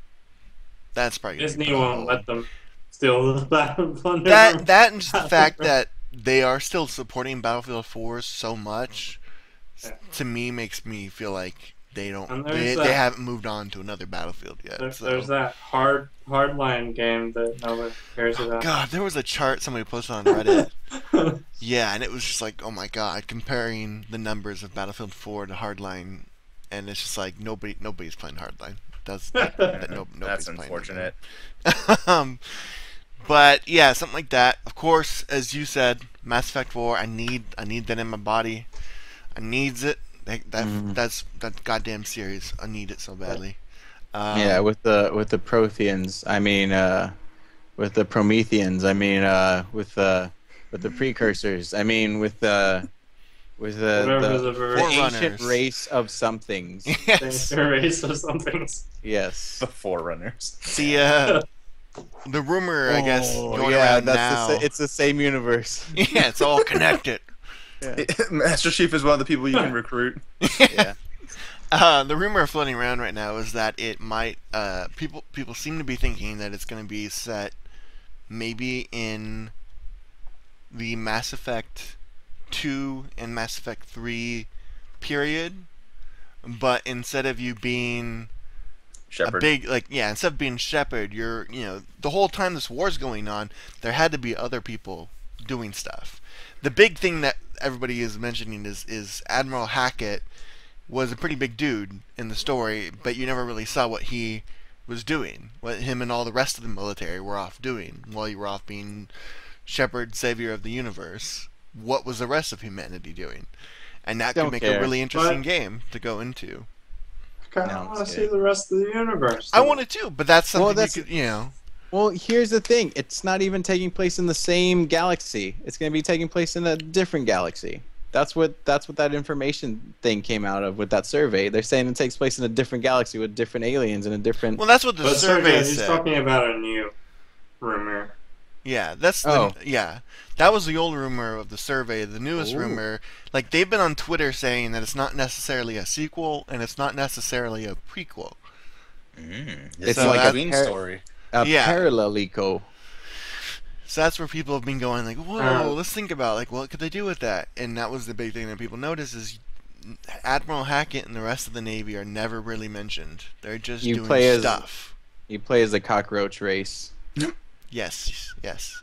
that's probably gonna be Disney pretty won't cool. let them. steal the battle plunder. That and just the fact that they are still supporting Battlefield 4 so much, to me, makes me feel like they haven't moved on to another Battlefield yet. There's that hardline game that no one cares about. God, there was a chart somebody posted on Reddit. Yeah, and it was just like, oh my god, comparing the numbers of Battlefield 4 to Hardline, and it's just like nobody's playing Hardline. Nobody's That's playing unfortunate. But yeah, something like that. Of course, as you said, Mass Effect 4. I need that in my body. I needs it. That's that goddamn series. I need it so badly. Yeah, with the Protheans. I mean, with the Prometheans. I mean, with the precursors. I mean, with the ancient race of somethings. Yes. The race of somethings. Yes. The Forerunners. The rumor, I guess, going yeah, around now. it's the same universe. Yeah, it's all connected. Yeah. Master Chief is one of the people you can recruit. Yeah. The rumor floating around right now is that it might. People seem to be thinking that it's going to be set maybe in the Mass Effect 2 and Mass Effect 3 period, but instead of you being Shepard. instead of being Shepard, the whole time this war's going on, there had to be other people doing stuff. The big thing that everybody is mentioning is Admiral Hackett was a pretty big dude in the story, but you never really saw what he was doing, what him and all the rest of the military were off doing while you were off being Shepard, savior of the universe. What was the rest of humanity doing? And that could make a really interesting game to go into. I want to see the rest of the universe. I want it too, but that's something you could. Well, here's the thing. It's not even taking place in the same galaxy. It's going to be taking place in a different galaxy. That's what that information thing came out of with that survey. They're saying it takes place in a different galaxy with different aliens and a different... Well, that's what the survey said. He's talking about a new rumor. Yeah, that was the old rumor of the survey. The newest rumor, like, they've been on Twitter saying that it's not necessarily a sequel and it's not necessarily a prequel. It's like a Queen story. Parallelico. So that's where people have been going, like, whoa, let's think about, like, what could they do with that? And that was the big thing that people noticed is Admiral Hackett and the rest of the Navy are never really mentioned. They're just doing stuff. You play as the cockroach race. Yes.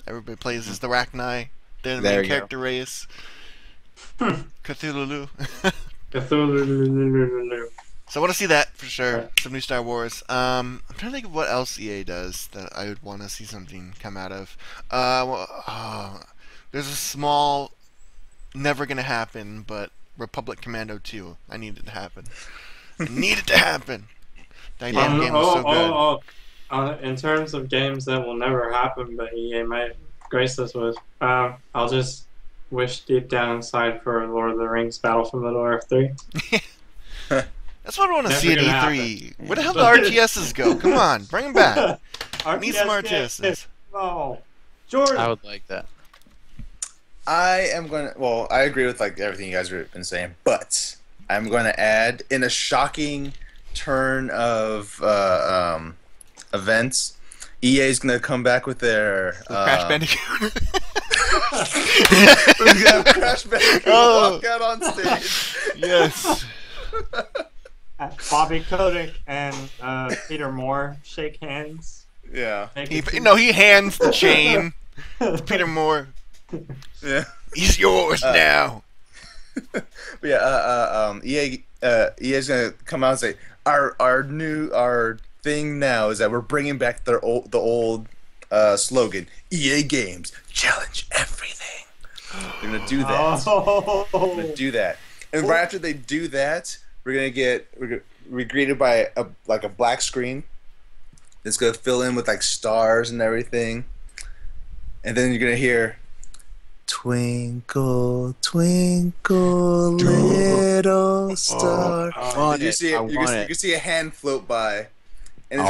Everybody plays as the Rachni. They're the main character race. Cthulhu. Cthulhu. So I want to see that for sure. Some new Star Wars. I'm trying to think of what else EA does that I would want to see something come out of. There's a small, never gonna happen, but Republic Commando 2. I need it to happen. I need it to happen. That game was so good. In terms of games that will never happen, but EA might grace us with, I'll just wish deep down inside for Lord of the Rings Battle for Middle-earth 3. That's what I want to see at E3. Where the hell do RTSs go? Come on, bring them back. Need some RTSs. Oh, Jordan. I would like that. I agree with like everything you guys have been saying, but I'm going to add, in a shocking turn of events, EA is going to come back with their Crash Bandicoot. We're going to have Crash Bandicoot walk out on stage. Yes. Bobby Kotick and Peter Moore shake hands. Yeah. He hands the chain to Peter Moore. Yeah. He's yours now. But yeah, EA's gonna come out and say our thing now is that we're bringing back the old slogan, EA Games challenge everything. They're gonna do that. Oh. They're gonna do that, and right after they do that, we're greeted by a black screen that's gonna fill in with like stars and everything, and then you're gonna hear, "Twinkle, twinkle, little star." You can see a hand float by, and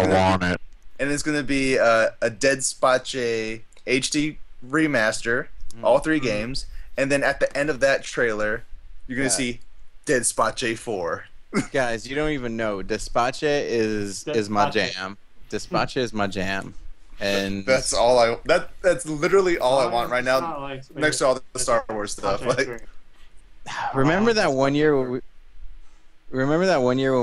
it's gonna be a Dead Spot J HD remaster, all 3 games, and then at the end of that trailer, you're gonna see Dead Spot J4. Guys, you don't even know. Despache is my jam. Despache is my jam. And That's all that's literally all I want right now. Not like Next to all the Star Wars stuff, like remember that one year when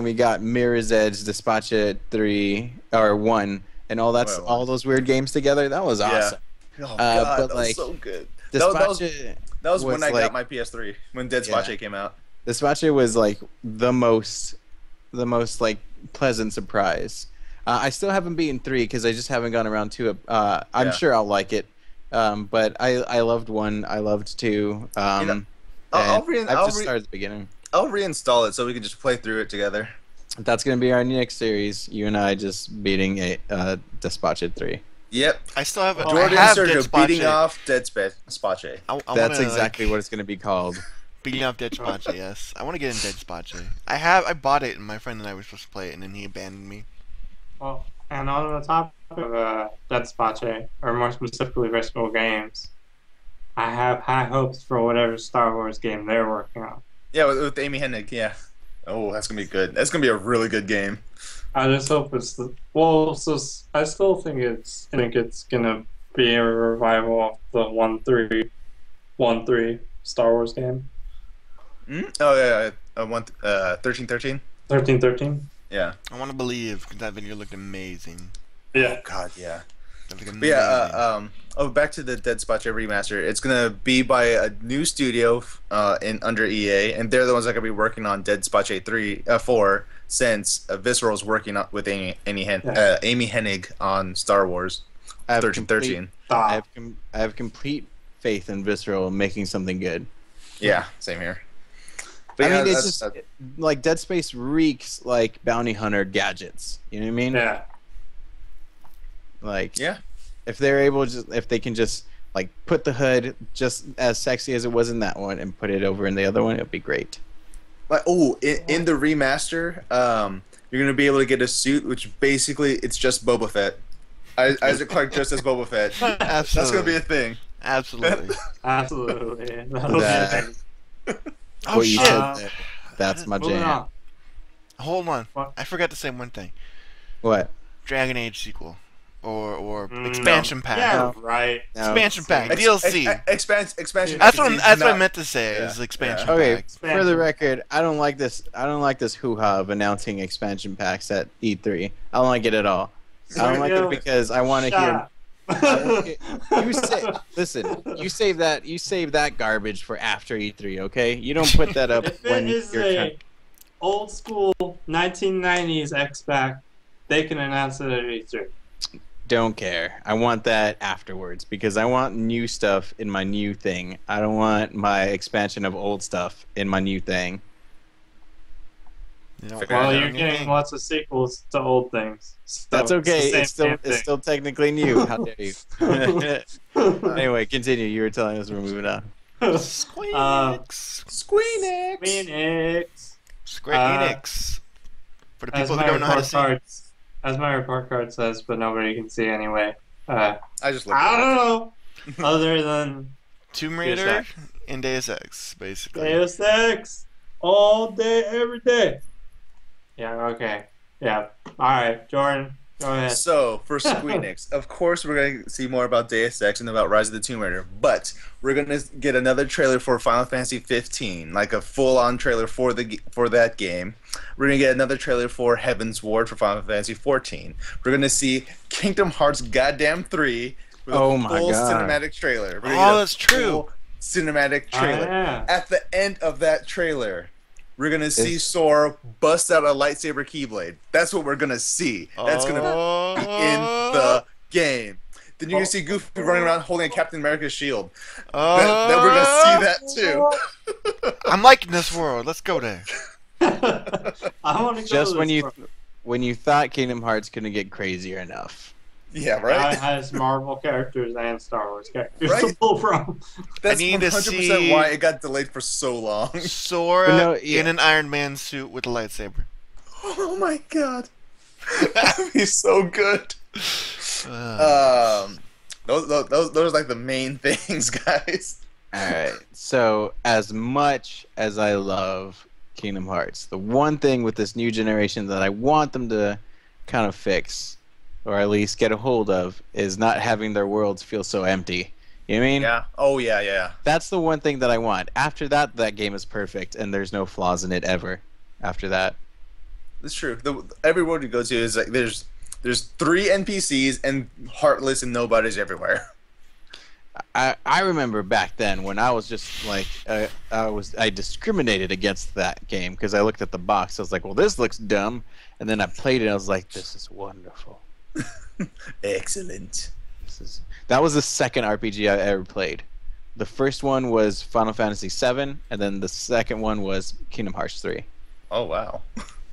we got Mirror's Edge, Despacha 3 or 1 and all all those weird games together? That was awesome. Oh god, but that like was so good. Despacha That was when I like, got my PS3 when Dead Space came out. Despacha was like the most like pleasant surprise. I still haven't beaten 3 because I just haven't gone around to it. I'm sure I'll like it, but I loved 1. I loved 2. I've just started at the beginning. I'll reinstall it so we can just play through it together. That's gonna be our next series. You and I just beating Despacha 3. Yep. I still have a Jordan I have Sergio Dead Space. beating off Dead Space. That's exactly what it's gonna be called. Beating off Dead Space, yes. I want to get in Dead Space. I bought it, and my friend and I were supposed to play it, and then he abandoned me. Well, and on the topic of Dead Space, or more specifically Visceral Games, I have high hopes for whatever Star Wars game they're working on. Yeah, with Amy Hennig, yeah. Oh, that's going to be good. That's going to be a really good game. I just hope it's I still think it's gonna be a revival of the 1.3 Star Wars game. Oh, yeah. 1313? 1313? Yeah. I want to believe, because that video looked amazing. Yeah. Oh, God, yeah. That looked amazing. But yeah, back to the Dead Space remaster. It's gonna be by a new studio under EA, and they're the ones that are gonna be working on Dead Space 4 since Visceral's working with Amy Hennig on Star Wars 1313. I have complete faith in Visceral making something good. Yeah, same here. But I mean, it's just like Dead Space reeks like bounty hunter gadgets. You know what I mean? Yeah. Like, if they can just like put the hood just as sexy as it was in that one and put it over in the other one, it'd be great. Like, in the remaster, you're gonna be able to get a suit, which basically it's just Boba Fett. Isaac Clarke dressed as Boba Fett. Absolutely. That's gonna be a thing. Absolutely. Absolutely. Oh shit! That's my jam. Hold on. What? I forgot to say one thing. What? Dragon Age sequel. Or expansion pack. Yeah, right. Expansion pack. DLC. Expansion. That's what I meant to say. Is expansion pack. Okay. For the record, I don't like this hoo-ha of announcing expansion packs at E3. I don't like it at all. I don't like it because I want to hear. You save that garbage for after E3, okay? You don't put that up when you're old school 1990s X-Pack. They can announce it at E3. Don't care. I want that afterwards because I want new stuff in my new thing. I don't want my expansion of old stuff in my new thing. Well, you're getting lots of sequels to old things. So that's okay. It's still technically new. How dare you? Anyway, continue. You were telling us we're moving on. Squeenix. Square Enix. For the people who don't know how to say. As my report card says, but nobody can see anyway. I don't know. Other than Tomb Raider and Deus Ex, basically. Deus Ex, all day, every day. Yeah. Okay. Yeah. All right, Jordan, go ahead. So for Squeenix, of course, we're going to see more about Deus Ex and about Rise of the Tomb Raider, but we're going to get another trailer for Final Fantasy 15, like a full-on trailer for that game. We're going to get another trailer for Heaven's Ward for Final Fantasy 14. We're going to see Kingdom Hearts Goddamn 3 with a full cinematic trailer. That's true. Cinematic trailer. Yeah. At the end of that trailer, we're going to see Sora bust out a lightsaber keyblade. That's what we're going to see. That's going to be in the game. Then you're going to see Goofy running around holding a Captain America shield. Then we're going to see that too. I'm liking this world. Let's go there. I want to go just when you thought Kingdom Hearts couldn't get crazier enough. Yeah, right. It has Marvel characters and Star Wars characters right? to pull from. That's I need 100% to see why it got delayed for so long. Sora in an Iron Man suit with a lightsaber. Oh my god, that'd be so good. Those are like the main things, guys. All right. So as much as I love Kingdom Hearts, the one thing with this new generation that I want them to kind of fix or at least get a hold of, is not having their worlds feel so empty. You know what I mean? Yeah. Oh yeah, yeah. That's the one thing that I want. After that, that game is perfect, and there's no flaws in it ever. After that, That's true. Every world you go to is like there's 3 NPCs and heartless and nobodies everywhere. I remember back then when I was just like I discriminated against that game because I looked at the box. I was like, well, this looks dumb, and then I played it. And I was like, this is wonderful. Excellent. That was the second RPG I ever played. The first one was Final Fantasy VII, and then the second one was Kingdom Hearts 3. Oh wow.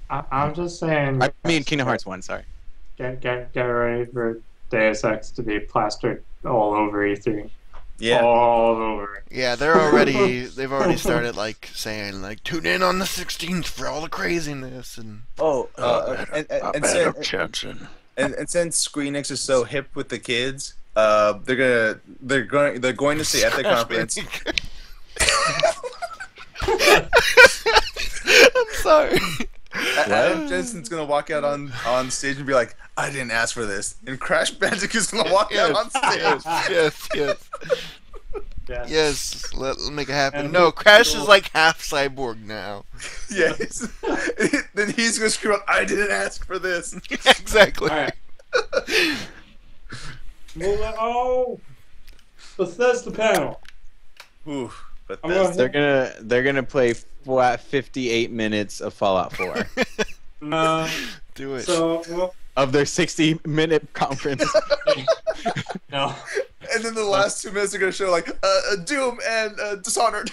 I'm just saying. I mean Kingdom Hearts 1. Sorry. Get ready for Deus Ex to be plastered all over E3. Yeah. All over. Yeah, they've already started like saying like tune in on the 16th for all the craziness and Oh, Johnson. and since Square Enix is so hip with the kids, they're going to say at the conference. I'm sorry. Adam Jensen's gonna walk out on stage and be like, "I didn't ask for this," and Crash Bandicoot's gonna walk out on stage. Yes, let's make it happen. No, Crash is like half cyborg now. Yes. Then he's gonna scream out, "I didn't ask for this." Exactly. All right. Bethesda panel. Ooh, but I'm gonna- They're gonna play 58 minutes of Fallout 4 No. Do it. So of their 60-minute conference. no. and then the last 2 minutes are gonna show like Doom and Dishonored.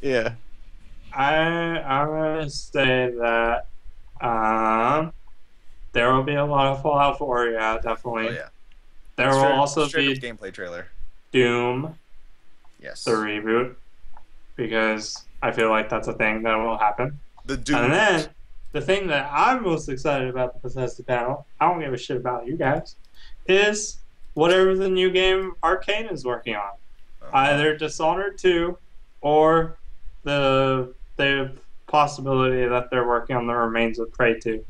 Yeah. I'm gonna say that there will be a lot of Fallout 4. Yeah, definitely. Oh yeah. There will also straight be up gameplay trailer. Doom, Yes. the reboot, because I feel like that's a thing that will happen. The Doom. And then the thing that I'm most excited about the Bethesda panel, I don't give a shit about you guys, is whatever the new game Arcane is working on. Either Dishonored 2 or the possibility that they're working on the remains of Prey 2.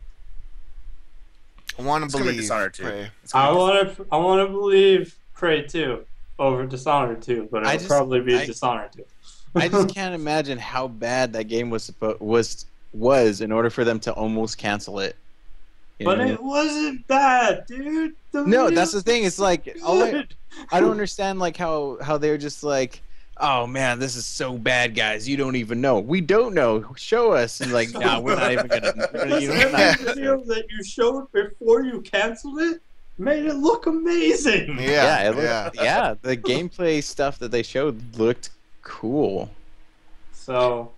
I want It's to gonna be believe. Dishonored 2. Prey. I want to believe Prey 2 over Dishonored 2, but it'll probably be Dishonored 2. I just can't imagine how bad that game was in order for them to almost cancel it. You know But what I mean? it wasn't bad, dude. No, that's the thing. It's like Good. I don't understand like how they're just like, oh man, this is so bad, guys. You don't even know. We don't know. Show us. And like, nah, we're not even gonna. Every video that you showed before you canceled it made it look amazing. Yeah, the gameplay stuff that they showed looked cool. So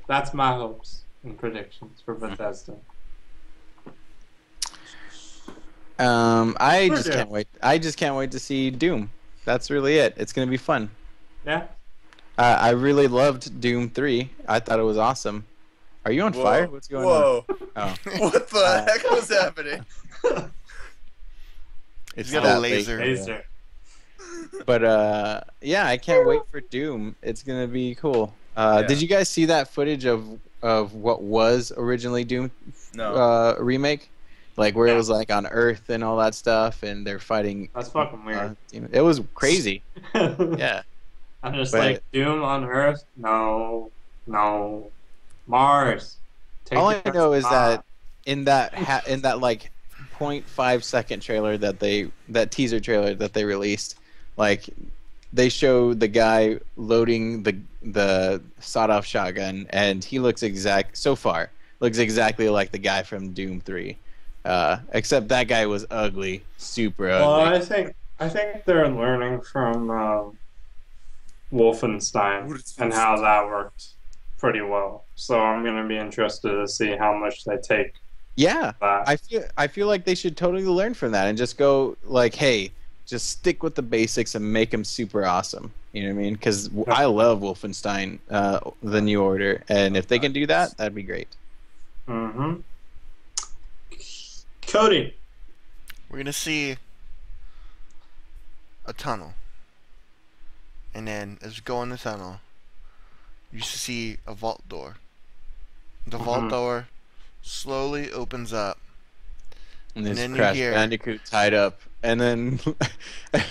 that's my hopes and predictions for Bethesda. I just can't wait. I just can't wait to see Doom. That's really it. It's gonna be fun. Yeah. I really loved Doom 3. I thought it was awesome. Are you on fire? What's going on? Oh. What the heck was happening? It's got that a laser. Laser. But yeah, I can't wait for Doom. It's gonna be cool. Did you guys see that footage of what was originally Doom remake? Like where it was like on Earth and all that stuff, and they're fighting. That's fucking weird. It was crazy. Yeah. I'm just like, Doom on Earth? No. Mars. All I know is that in that like 0.5 second trailer that teaser trailer that they released, like they show the guy loading the sawed-off shotgun, and he looks exactly like the guy from Doom 3. Except that guy was ugly, super ugly. Well, I think they're learning from Wolfenstein and how that worked pretty well. So I'm gonna be interested to see how much they take. Yeah, that. I feel like they should totally learn from that and just go like, hey, just stick with the basics and make them super awesome. You know what I mean? Because I love Wolfenstein, the New Order, and if they can do that, that'd be great. Mm-hmm. Cody. We're gonna see a tunnel, and then as we go in the tunnel, you see a vault door. The vault door slowly opens up, And there's then you Crash hear- Bandicoot tied up, and then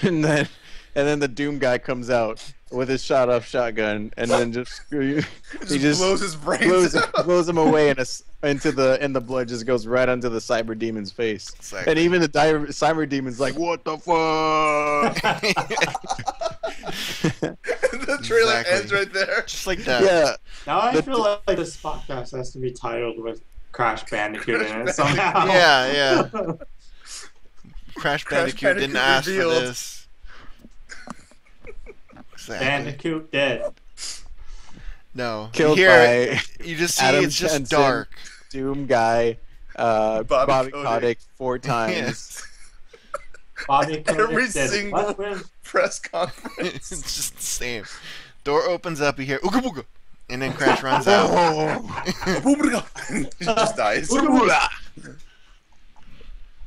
and then and then the Doom guy comes out with his shot-off shotgun, and then he just blows his brains out. blows him away, and the blood just goes right onto the Cyber Demon's face. Exactly. And even the Cyber Demon's like, "What the fuck?" The trailer Exactly. ends right there. Just like that. Yeah. Now I But feel like this podcast has to be titled with Crash Bandicoot in it somehow. Yeah. Crash Bandicoot didn't Bandicoot ask for revealed. this. Exactly. Bandicoot dead. No. Killed Here, by you just see Adam it's just Jensen. dark. Doom guy, Bobby Kotick. Kotick 4 times. Yes. Bobby Every Kotick dead. single- What was- Press conference. It's just the same. Door opens up, you hear ooga booga, and then Crash runs out. He just dies.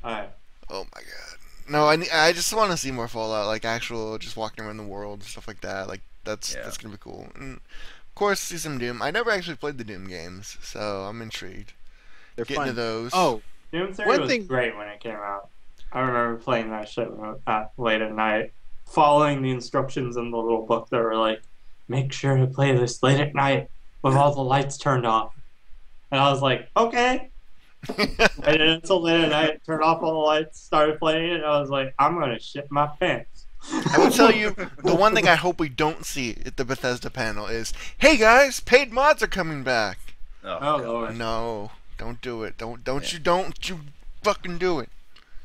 Alright. Oh my god. No, I just want to see more Fallout, like actual just walking around the world, stuff like that. Like that's gonna be cool. And of course, see some Doom. I never actually played the Doom games, so I'm intrigued. They're Get fun. into those. Oh, Doom 3 One was thing- great when it came out. I remember playing that shit late at night, following the instructions in the little book that were like, make sure to play this late at night with all the lights turned off. And I was like, okay. Waited until late at night, turned off all the lights, started playing it, and I was like, I'm gonna shit my pants. I will tell you, the one thing I hope we don't see at the Bethesda panel is, hey guys, paid mods are coming back. Oh lord. No, don't do it. Don't you fucking do it.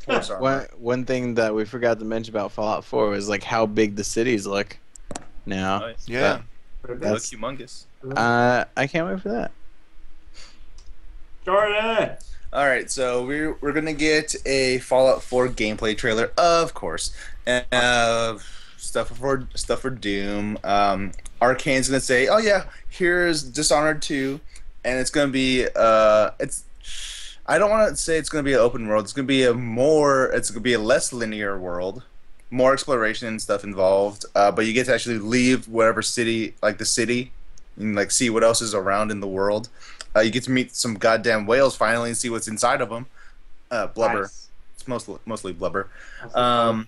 Horse armor. one thing that we forgot to mention about Fallout 4 was like how big the cities look now. Nice. Yeah. They look That's- humongous. I can't wait for that. Jordan! All right, so we're gonna get a Fallout 4 gameplay trailer, of course, and stuff for Doom. Arcane's gonna say, "Oh yeah, here's Dishonored 2," and it's gonna be it's. I don't want to say it's gonna be an open world. It's gonna be a less linear world, more exploration and stuff involved. But you get to actually leave whatever city, like the city, and like see what else is around in the world. You get to meet some goddamn whales finally and see what's inside of them. Blubber. Nice. It's mostly blubber. That's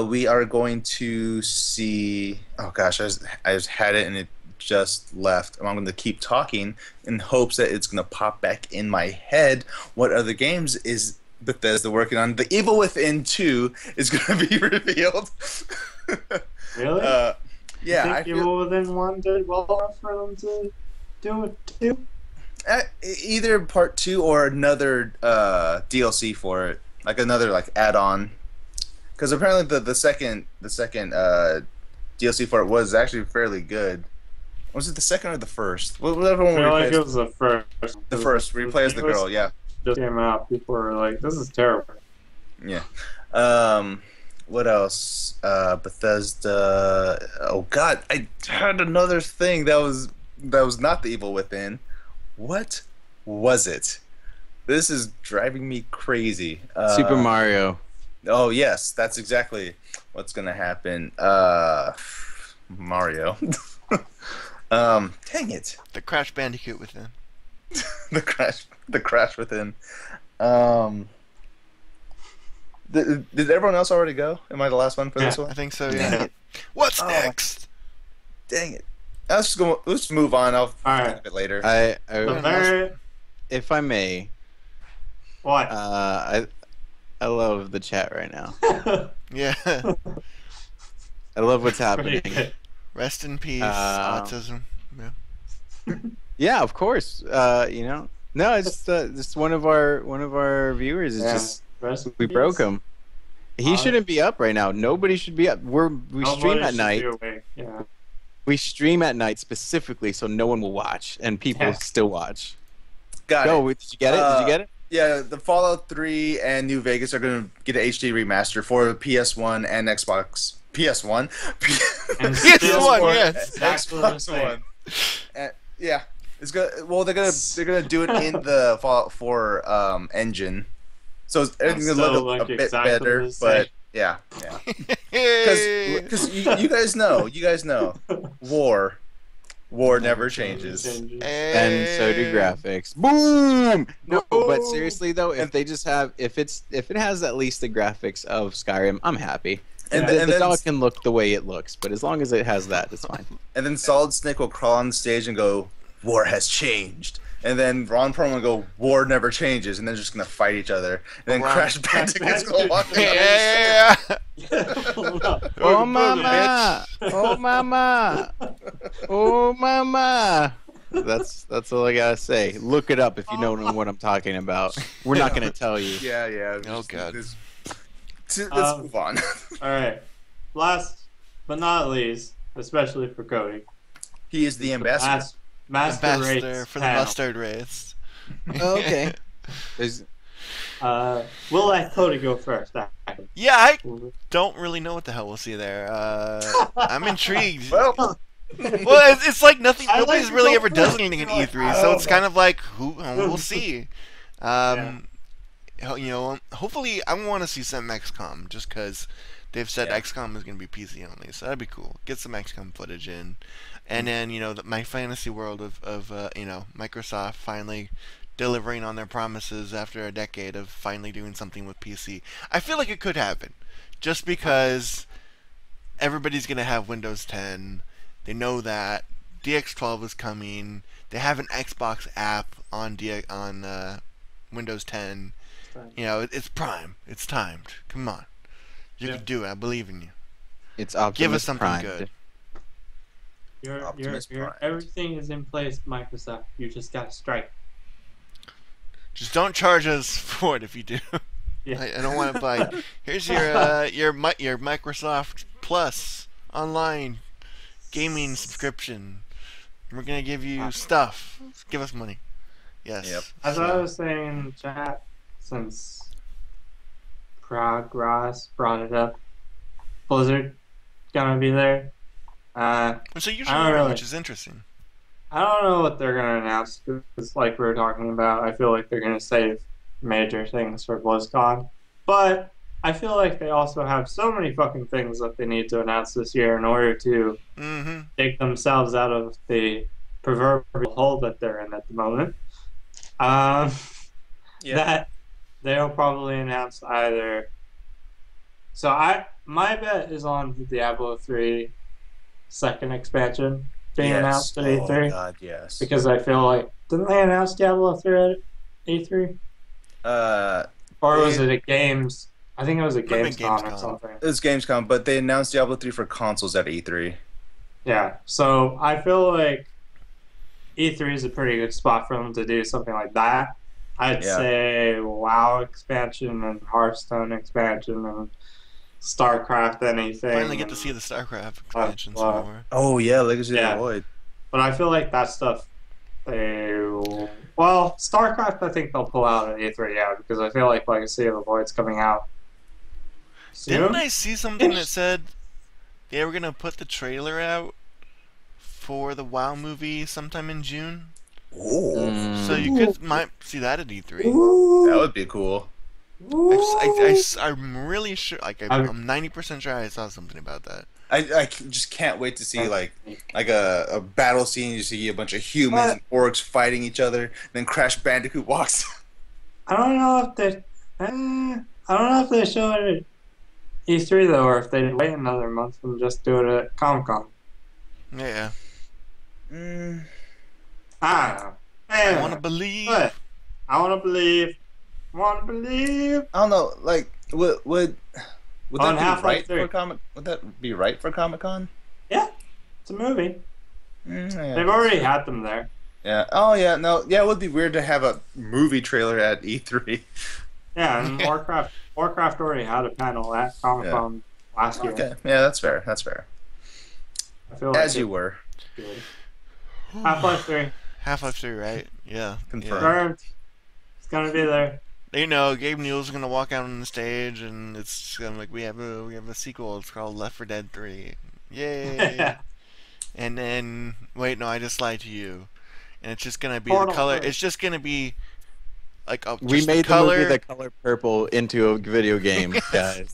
We are going to see. Oh gosh, I just had it and it just left. I'm going to keep talking in hopes that it's going to pop back in my head. What other games is Bethesda working on? The Evil Within 2 is going to be revealed. Really? Yeah, you I think feel, Evil Within 1 did well enough for them to do it too? either part 2 or another DLC for it, like another like add-on. Because apparently the second DLC for it was actually fairly good. Was it the second or the first? Whatever I one we feel like played. it was the first. The first, where you play as the girl, yeah. Just came out. People were like, "This is terrible." Yeah. What else? Bethesda. Oh God, I had another thing that was not the Evil Within. What was it? This is driving me crazy. Super Mario. Oh yes, that's exactly what's gonna happen. Mario. Dang it. The Crash Bandicoot within. The crash within. Did everyone else already go? Am I the last one for this Yeah. one? I think so. Dang Yeah. it. What's Oh. next? Dang it. Let's just move on. I'll Alright. think of it later. I The very if I may, what? I love the chat right now. Yeah. I love what's Pretty happening. good. Rest in peace, autism. Yeah. Yeah, of course. You know, no, it's just one of our viewers is Yeah. just Rest in we peace. broke him. He shouldn't be up right now. Nobody should be up. We Nobody stream at should night. be awake. Yeah. We stream at night specifically so no one will watch, and people Yeah. still watch. Got Go. it. Did you get it? Did you get it? Yeah, the Fallout 3 and New Vegas are going to get an HD remaster for PS1 and Xbox. PS1? And PS1, still work yes. exactly the Xbox same. One. Yeah. It's good. Well, they're gonna do it in the Fallout 4 engine, so everything's gonna still look a look bit exactly better. the same. But yeah, Hey. because you guys know, war War never changes. And so do graphics. Boom! No, but seriously though, if they just have if it has at least the graphics of Skyrim, I'm happy. And And the then- dog can look the way it looks, but as long as it has that, it's fine. And then Solid Snake will crawl on the stage and go, "War has changed." And then Ron Perlman will go, "War never changes," and they're just gonna fight each other. And then Ron- Crash Bandicoot's gonna walk in. Yeah. Oh mama! Oh mama! Oh mama! That's all I gotta say. Look it up if you know what I'm talking about. We're not gonna tell you. Yeah. Oh, God. Let's move on. All right. Last but not least, especially for Cody, He is the ambassador. Master Ambassador Race for the panel. mustard race. Oh, okay. There's, We'll let Cody go first. Yeah, I don't really know what the hell we'll see there. I'm intrigued. Well, It's like nothing. I like Nobody's to really go ever first. does anything at You're like, E3, I so don't it's know. kind of like we'll see. You know, hopefully, I want to see some XCOM just because they've said Yeah. XCOM is going to be PC only, so that'd be cool. Get some XCOM footage in, and then my fantasy world of Microsoft finally delivering on their promises after a decade of finally doing something with PC. I feel like it could happen, just because everybody's going to have Windows 10. They know that DX12 is coming. They have an Xbox app on Windows 10. You know, it's prime. It's timed. Come on. You can do it. I believe in you. it's Optimus Give us something Prime. good. Optimus Prime. Everything is in place, Microsoft. You just got to strike. Just don't charge us for it if you do. Yeah. I don't want to buy. Here's your Microsoft Plus online gaming subscription. We're gonna give you stuff. Give us money. Yes. Yep. As So- I was saying in the chat, since Ross brought it up, Blizzard gonna be there. So usually, I don't really- which is interesting. I don't know what they're gonna announce because, like we were talking about, I feel like they're gonna save major things for BlizzCon. But I feel like they also have so many fucking things that they need to announce this year in order to Mm-hmm. take themselves out of the proverbial hole that they're in at the moment. That they'll probably announce either. So my bet is on the Diablo 3 second expansion being announced at E3 Oh God, yes. because I feel like didn't they announce Diablo 3 at E3 or was it at Games? I think it was at Might have been Gamescom or Gamescom. something. It's Gamescom, but they announced Diablo 3 for consoles at E3. Yeah, so I feel like E3 is a pretty good spot for them to do something like that. I'd Yeah. say WoW expansion and Hearthstone expansion and StarCraft anything. Finally get to and- see the StarCraft expansion wow. some more. Oh yeah, Legacy Yeah. of the Void. But I feel like that stuff, well, StarCraft I think they'll pull out at E3, yeah, because I feel like Legacy of the Void's coming out soon. Didn't I see something that said they were gonna put the trailer out for the WoW movie sometime in June? Oh, Mm. So you might see that at E3. that would be cool. I'm really sure. Like I'm 90% sure I saw something about that. I just can't wait to see like a battle scene. You see a bunch of humans and orcs fighting each other. And then Crash Bandicoot walks. I don't know if they show it at E3 though, or if they wait another month and just do it at Comic Con. Yeah. Mm, I don't know. I want to believe. But I want to believe. Want to believe. I don't know. Like, would On that be Half-Life right 3. for Comic? Would that be right for Comic Con? Yeah, it's a movie. Yeah. They've already had them there. Yeah. Oh yeah. No. Yeah. It would be weird to have a movie trailer at E3. Yeah, and Warcraft already had a panel at Comic Con last year. Okay. Yeah. That's fair. That's fair. I feel like As you were. good. Half-Life 3 Half-Life 3, right? Yeah. Confirmed. confirmed. It's gonna be there. You know, Gabe Newell's gonna walk out on the stage, and it's gonna like we have a sequel. It's called Left 4 Dead 3. Yay! And then wait, no, I just lied to you. And it's just gonna be Portal the color. 3. It's just gonna be like We just made the color. the movie the color purple into a video game, guys.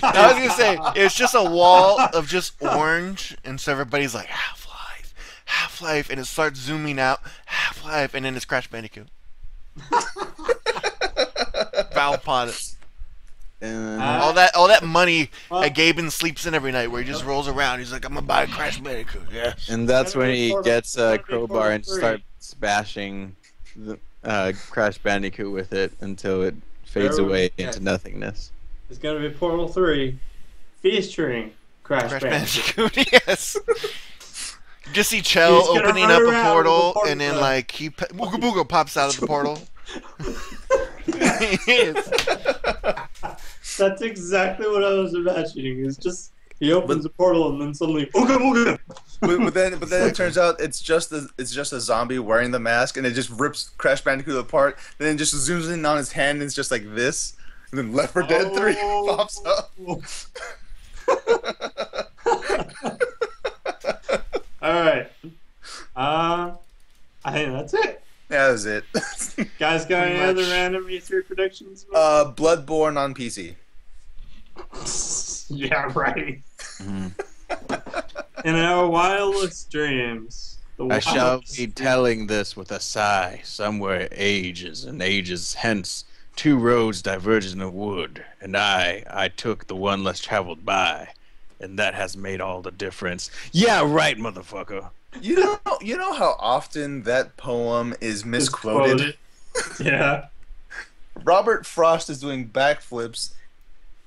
I was gonna say it's just a wall of just orange, and so everybody's like Half-Life, Half-Life, and it starts zooming out, Half-Life, and then it's Crash Bandicoot. Valve Pod it. All that money that Gaben sleeps in every night, where he just rolls around. He's like, I'm gonna buy a Crash Bandicoot. Yeah. And that's when he gets a crowbar and starts bashing the Crash Bandicoot with it until it fades away into nothingness. It's gonna be Portal 3 featuring Crash Bandicoot. Yes. You just see Chell opening up a portal, and then like Booga Booga pops out of the portal. That's exactly what I was imagining. It's just he opens a portal and then suddenly ooga booga. But then it turns out it's just a zombie wearing the mask, and it just rips Crash Bandicoot apart. Then it just zooms in on his hand, and it's just like this. And then Left 4 Dead 3 pops up. All right. I think that's it. Yeah, that was it. Guys, got any other random E3 predictions? Bloodborne on PC. Yeah, right. In our wildest dreams, I shall be telling this with a sigh. Somewhere ages and ages hence, 2 roads diverged in the wood, and I took the one less traveled by, and that has made all the difference. Yeah, right, motherfucker. You know how often that poem is misquoted? Yeah. Robert Frost is doing backflips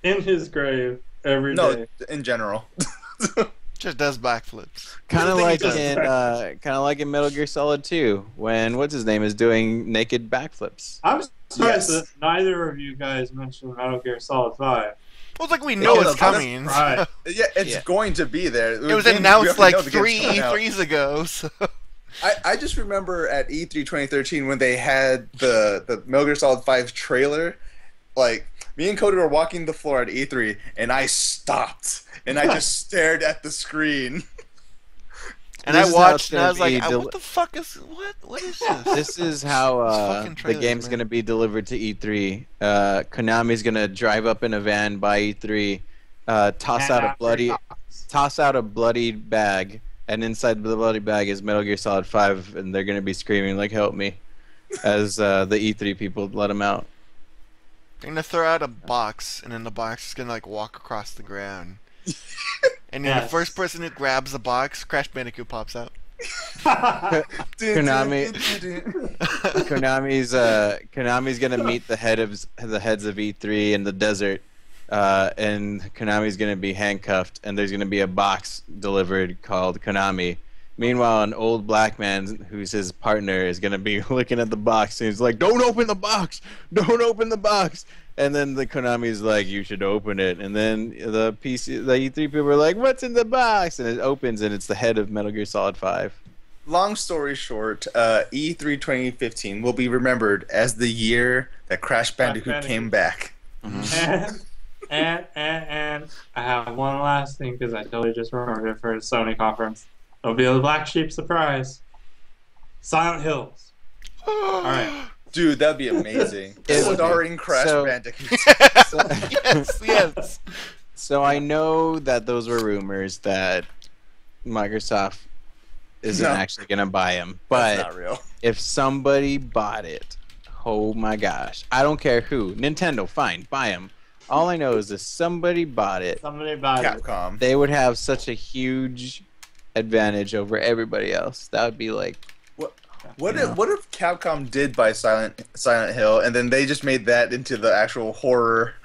in his grave every day. No, in general. Just does backflips. Kind of like in Metal Gear Solid 2, when what's his name is doing naked backflips. I was surprised that neither of you guys mentioned Metal Gear Solid 5. Well, it's like we know it's coming. Right. Yeah, it's going to be there. It was announced like 3 E3s ago. So. I just remember at E3 2013 when they had the Metal Gear Solid 5 trailer. Like, me and Cody were walking the floor at E3, and I stopped, and I just stared at the screen. And I watched, and I was like, what the fuck is, what is this? This is how the game's going to be delivered to E3. Konami's going to drive up in a van by E3, toss out a bloodied bag, and inside the bloody bag is Metal Gear Solid 5, and they're going to be screaming, like, help me, as the E3 people let them out. They're going to throw out a box, and then the box is going to, like, walk across the ground. And then the first person who grabs the box, Crash Bandicoot pops out. Konami's gonna meet the heads of E3 in the desert, and Konami's gonna be handcuffed, and there's gonna be a box delivered called Konami. Meanwhile, an old black man who's his partner is gonna be looking at the box, and he's like, "Don't open the box! Don't open the box!" And then the Konami's like, you should open it. And then the E3 people are like, what's in the box? And it opens, and it's the head of Metal Gear Solid 5. Long story short, E3 2015 will be remembered as the year that Crash Bandicoot came back. Mm-hmm. And I have one last thing, because I totally just remembered it for a Sony conference. It'll be a Black Sheep surprise. Silent Hills. All right. Dude, that'd be amazing. Starring Crash Bandicoot. Yes. So I know that those were rumors that Microsoft isn't actually going to buy them. But that's not real. If somebody bought it, oh my gosh. I don't care who. Nintendo, fine, buy them. All I know is if somebody bought it, Capcom. They would have such a huge advantage over everybody else. That would be like... What if Capcom did buy Silent Hill, and then they just made that into the actual horror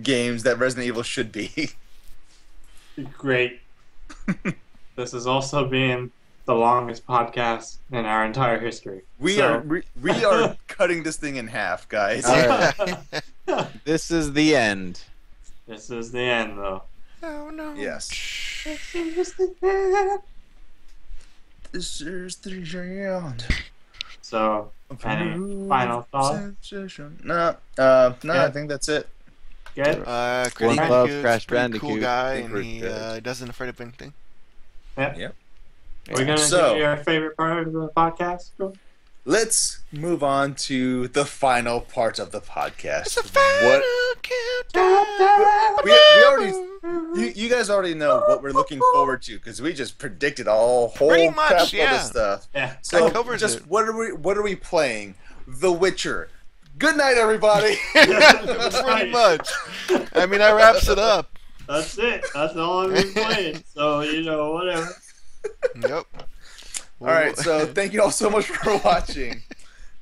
games that Resident Evil should be? Great. This is also being the longest podcast in our entire history. We are cutting this thing in half, guys. Right. This is the end. This is the end, though. Oh no. Yes. This is the end. This is the end. So, any final thoughts? No, I think that's it. Good. One love, Crash Bandicoot. Cool guy, and he doesn't afraid of anything. Yep. We're gonna do your favorite part of the podcast. Cool. Let's move on to the final part of the podcast. It's a final countdown. We already. You guys already know what we're looking forward to because we just predicted a whole Pretty much, crap of yeah. this stuff. Yeah. So That covers just it. what are we playing? The Witcher. Good night, everybody. Pretty much. I mean, that wraps it up. That's it. That's all I've been playing. So, whatever. Yep. All right, so thank you all so much for watching.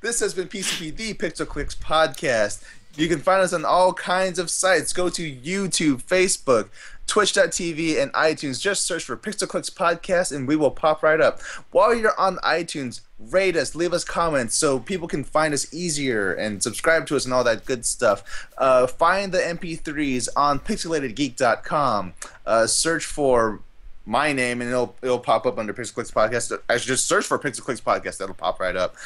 This has been PCP, the Pixel Clicks podcast. You can find us on all kinds of sites. Go to YouTube, Facebook, Twitch.tv, and iTunes. Just search for Pixel Clicks podcast, and we will pop right up. While you're on iTunes, rate us, leave us comments so people can find us easier and subscribe to us and all that good stuff. Find the MP3s on pixelatedgeek.com. Search for my name, and it'll pop up under Pixel Clicks Podcast. I should just search for Pixel Clicks Podcast. That'll pop right up.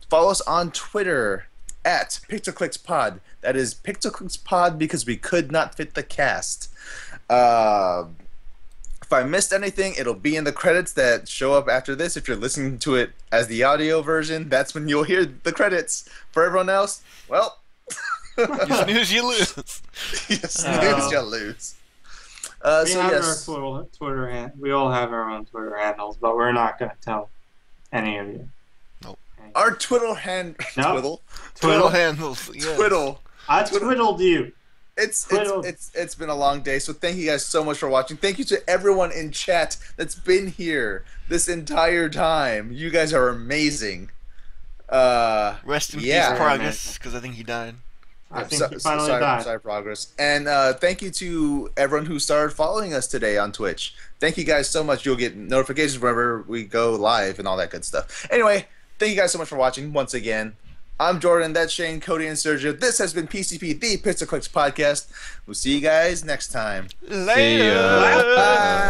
Follow us on Twitter at Pixel Clicks Pod. That is Pixel Clicks Pod because we could not fit the cast. If I missed anything, it'll be in the credits that show up after this. If you're listening to it as the audio version, that's when you'll hear the credits. For everyone else, well, You snooze, you lose. you snooze, you lose. We have our Twitter we all have our own Twitter handles, but we're not going to tell any of you. Nope. Our Twiddle Twiddle handles. Yes. Twiddle. I twiddled you. It's been a long day, so thank you guys so much for watching. Thank you to everyone in chat that's been here this entire time. You guys are amazing. Rest in peace, Yeah. Progress, because I think he died. I think he finally died. Sorry, Progress. And thank you to everyone who started following us today on Twitch. Thank you guys so much. You'll get notifications whenever we go live and all that good stuff. Anyway, thank you guys so much for watching once again. I'm Jordan, that's Shane, Cody, and Sergio. This has been PCP, the Pixel Clicks Podcast. We'll see you guys next time. Later. ya. Bye.